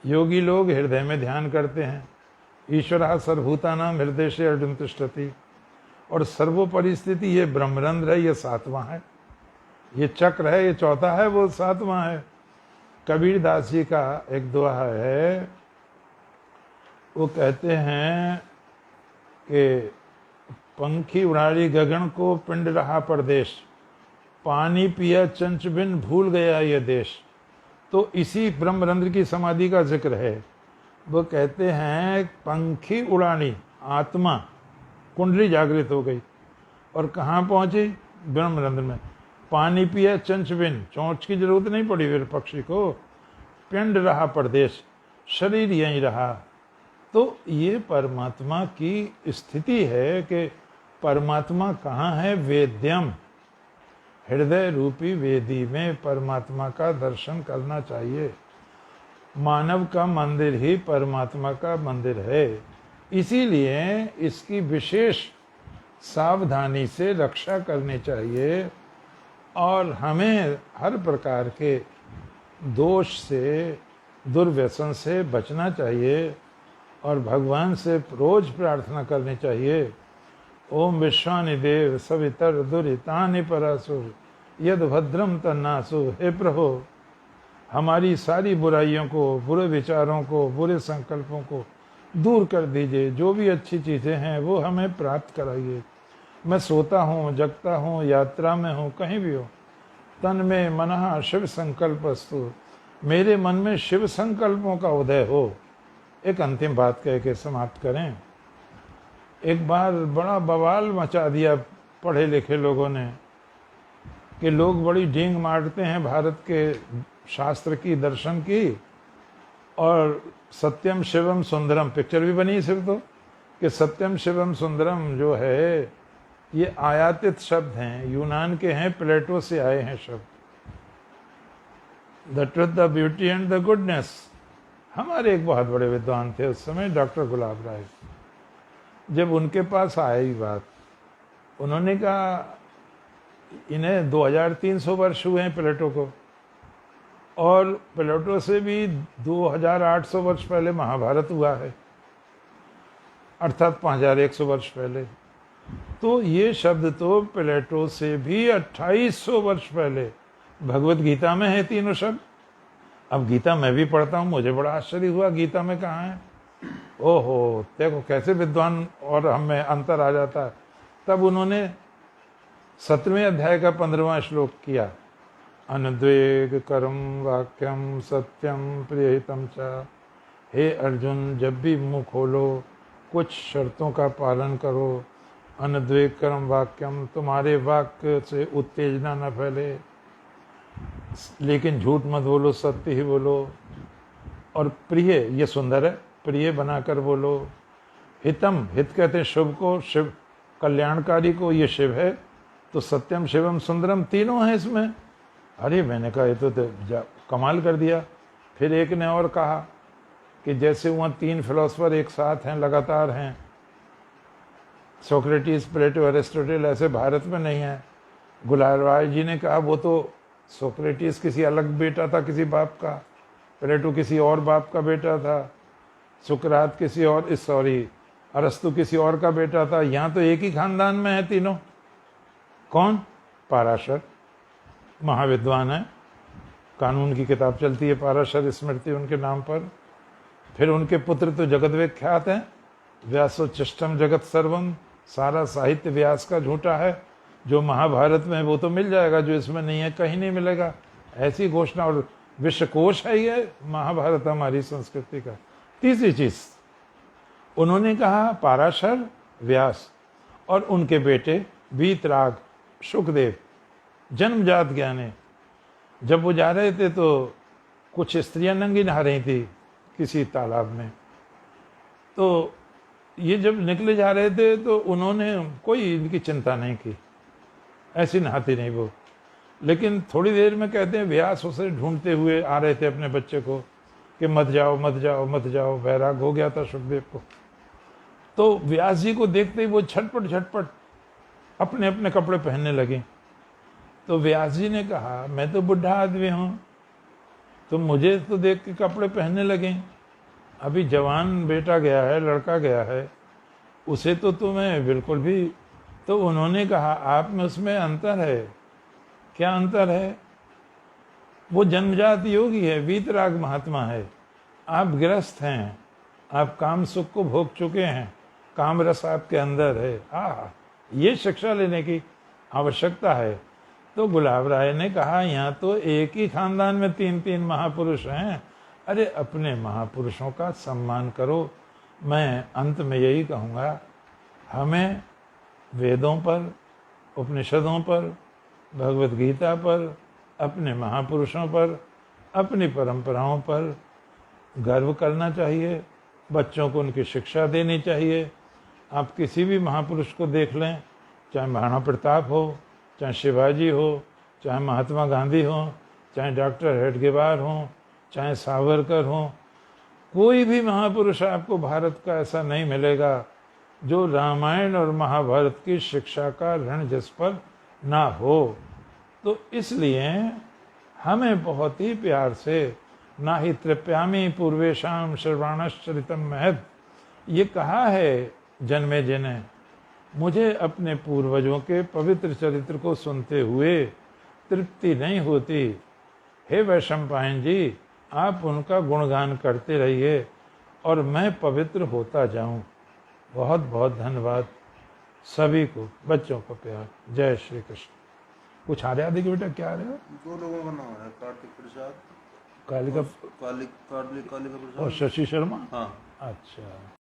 योगी लोग हृदय में ध्यान करते हैं। ईश्वर सर्वभूतानां हृदय से अर्जुन तिष्ठति। और सर्वोपरि स्थिति ये ब्रह्मरंध्र है, ये 7वां है। ये चक्र है, ये 4था है, वो 7वां है। कबीर दास जी का एक दोहा है, वो कहते हैं कि पंखी उड़ारी गगन को पिंड रहा परदेश, पानी पिया चंच बिन भूल गया ये देश। तो इसी ब्रह्मरंध्र की समाधि का जिक्र है। वो कहते हैं पंखी उड़ानी, आत्मा कुंडली जागृत हो गई और कहाँ पहुंची? ब्रह्मरंध्र में। पानी पिया चंच बिन, चोंच की जरूरत नहीं पड़ी फिर पक्षी को। पिंड रहा परदेश, शरीर यहीं रहा। तो ये परमात्मा की स्थिति है कि परमात्मा कहाँ है? वेद्यम, हृदय रूपी वेदी में परमात्मा का दर्शन करना चाहिए। मानव का मंदिर ही परमात्मा का मंदिर है, इसीलिए इसकी विशेष सावधानी से रक्षा करनी चाहिए। और हमें हर प्रकार के दोष से, दुर्व्यसन से बचना चाहिए और भगवान से रोज प्रार्थना करनी चाहिए। ओम विश्वानि देव सवितर दुरितानि परासु यद भद्रम तन्नासु। हे प्रभु, हमारी सारी बुराइयों को, बुरे विचारों को, बुरे संकल्पों को दूर कर दीजिए। जो भी अच्छी चीज़ें हैं वो हमें प्राप्त कराइए। मैं सोता हूँ, जगता हूँ, यात्रा में हूँ, कहीं भी हो, तन में मनः शिव संकल्पस्तु, मेरे मन में शिव संकल्पों का उदय हो। एक अंतिम बात कह के समाप्त करें। एक बार बड़ा बवाल मचा दिया पढ़े लिखे लोगों ने कि लोग बड़ी डींग मारते हैं भारत के शास्त्र की, दर्शन की, और सत्यम शिवम सुंदरम पिक्चर भी बनी सिर्फ तो, कि सत्यम शिवम सुंदरम जो है ये आयातित शब्द हैं, यूनान के हैं, प्लेटो से आए हैं शब्द। The truth, the beauty and the goodness. हमारे एक बहुत बड़े विद्वान थे उस समय, डॉक्टर गुलाब राय। जब उनके पास आई बात, उन्होंने कहा इन्हें 2300 वर्ष हुए हैं प्लेटो को, और प्लेटो से भी 2800 वर्ष पहले महाभारत हुआ है, अर्थात 5100 वर्ष पहले। तो ये शब्द तो प्लेटो से भी 2800 वर्ष पहले भगवत गीता में है, तीनों शब्द। अब गीता मैं भी पढ़ता हूँ, मुझे बड़ा आश्चर्य हुआ, गीता में कहाँ है? ओहो, देखो कैसे विद्वान और हम में अंतर आ जाता है। तब उन्होंने 17वें अध्याय का 15वां श्लोक किया, अनुद्वेग करम वाक्यम सत्यम प्रियहितम च। हे अर्जुन, जब भी मुंह खोलो कुछ शर्तों का पालन करो। अनुद्वेग करम वाक्यम, तुम्हारे वाक्य से उत्तेजना न फैले, लेकिन झूठ मत बोलो, सत्य ही बोलो। और प्रिय, ये सुंदर है, प्रिय बनाकर बोलो। हितम, हित कहते हैं शुभ को, शिव कल्याणकारी को, ये शिव है। तो सत्यम शिवम सुंदरम तीनों हैं इसमें। अरे मैंने कहा ये तो कमाल कर दिया। फिर एक ने और कहा कि जैसे वहाँ 3 फिलोसफर एक साथ हैं, लगातार हैं, सोक्रेटिस, प्लेटो, अरिस्टोटल, ऐसे भारत में नहीं है। गुलाब राय जी ने कहा वो तो सोक्रेटिस किसी अलग बेटा था किसी बाप का, प्लेटो किसी और बाप का बेटा था, सुकरात किसी और, अरस्तु किसी और का बेटा था। यहाँ तो एक ही खानदान में है तीनों। कौन? पाराशर, महाविद्वान है, कानून की किताब चलती है पाराशर स्मृति उनके नाम पर। फिर उनके पुत्र तो जगत विख्यात हैं, व्यासोच्चिष्टम जगत सर्वम, सारा साहित्य व्यास का झूठा है। जो महाभारत में है वो तो मिल जाएगा, जो इसमें नहीं है कहीं नहीं मिलेगा, ऐसी घोषणा। और विश्वकोश है ये महाभारत हमारी संस्कृति का। तीसरी चीज उन्होंने कहा, पाराशर, व्यास और उनके बेटे वीतराग, शुकदेव, जन्मजात ज्ञानी। जब वो जा रहे थे तो कुछ स्त्रियां नंगी नहा रही थी किसी तालाब में। तो ये जब निकले जा रहे थे तो उन्होंने कोई इनकी चिंता नहीं की, ऐसी नहाती नहीं वो। लेकिन थोड़ी देर में कहते हैं व्यास उसे ढूंढते हुए आ रहे थे अपने बच्चे को कि मत जाओ मत जाओ मत जाओ। वैराग हो गया था सुखदेव को। तो व्यास जी को देखते ही वो झटपट झटपट अपने अपने कपड़े पहनने लगे। तो व्यास जी ने कहा, मैं तो बुढ़ा आदमी हूँ, तो मुझे तो देख के कपड़े पहनने लगे। अभी जवान बेटा गया है, लड़का गया है, उसे तो तुम्हें बिल्कुल भी। तो उन्होंने कहा, आप में उसमें अंतर है। क्या अंतर है? वो जन्मजात योगी है, वीतराग महात्मा है, आप गृहस्थ हैं, आप काम सुख को भोग चुके हैं, काम रस आपके अंदर है। ये शिक्षा लेने की आवश्यकता है। तो गुलाब राय ने कहा, यहाँ तो एक ही खानदान में 3 महापुरुष हैं। अरे अपने महापुरुषों का सम्मान करो। मैं अंत में यही कहूँगा, हमें वेदों पर, उपनिषदों पर, भगवत गीता पर, अपने महापुरुषों पर, अपनी परंपराओं पर गर्व करना चाहिए। बच्चों को उनकी शिक्षा देनी चाहिए। आप किसी भी महापुरुष को देख लें, चाहे महाराणा प्रताप हो, चाहे शिवाजी हो, चाहे महात्मा गांधी हो, चाहे डॉक्टर हेडगेवार हो, चाहे सावरकर हो, कोई भी महापुरुष आपको भारत का ऐसा नहीं मिलेगा जो रामायण और महाभारत की शिक्षा का ऋण जिस पर ना हो। तो इसलिए हमें बहुत ही प्यार से ना ही तृप्यामी पूर्वेशाम श्रवणश्चरितम महद, ये कहा है जन्मेजय ने, मुझे अपने पूर्वजों के पवित्र चरित्र को सुनते हुए तृप्ति नहीं होती। हे वैशंपायन जी, आप उनका गुणगान करते रहिए और मैं पवित्र होता जाऊं। बहुत बहुत धन्यवाद सभी को, बच्चों को प्यार। जय श्री कृष्ण। कुछ आ रहा है देखिए बेटा, क्या आ रहा है? 2 लोगों का नाम है, कार्तिक प्रसाद, कालिका कालिका प्रसाद और शशि शर्मा। हाँ। अच्छा।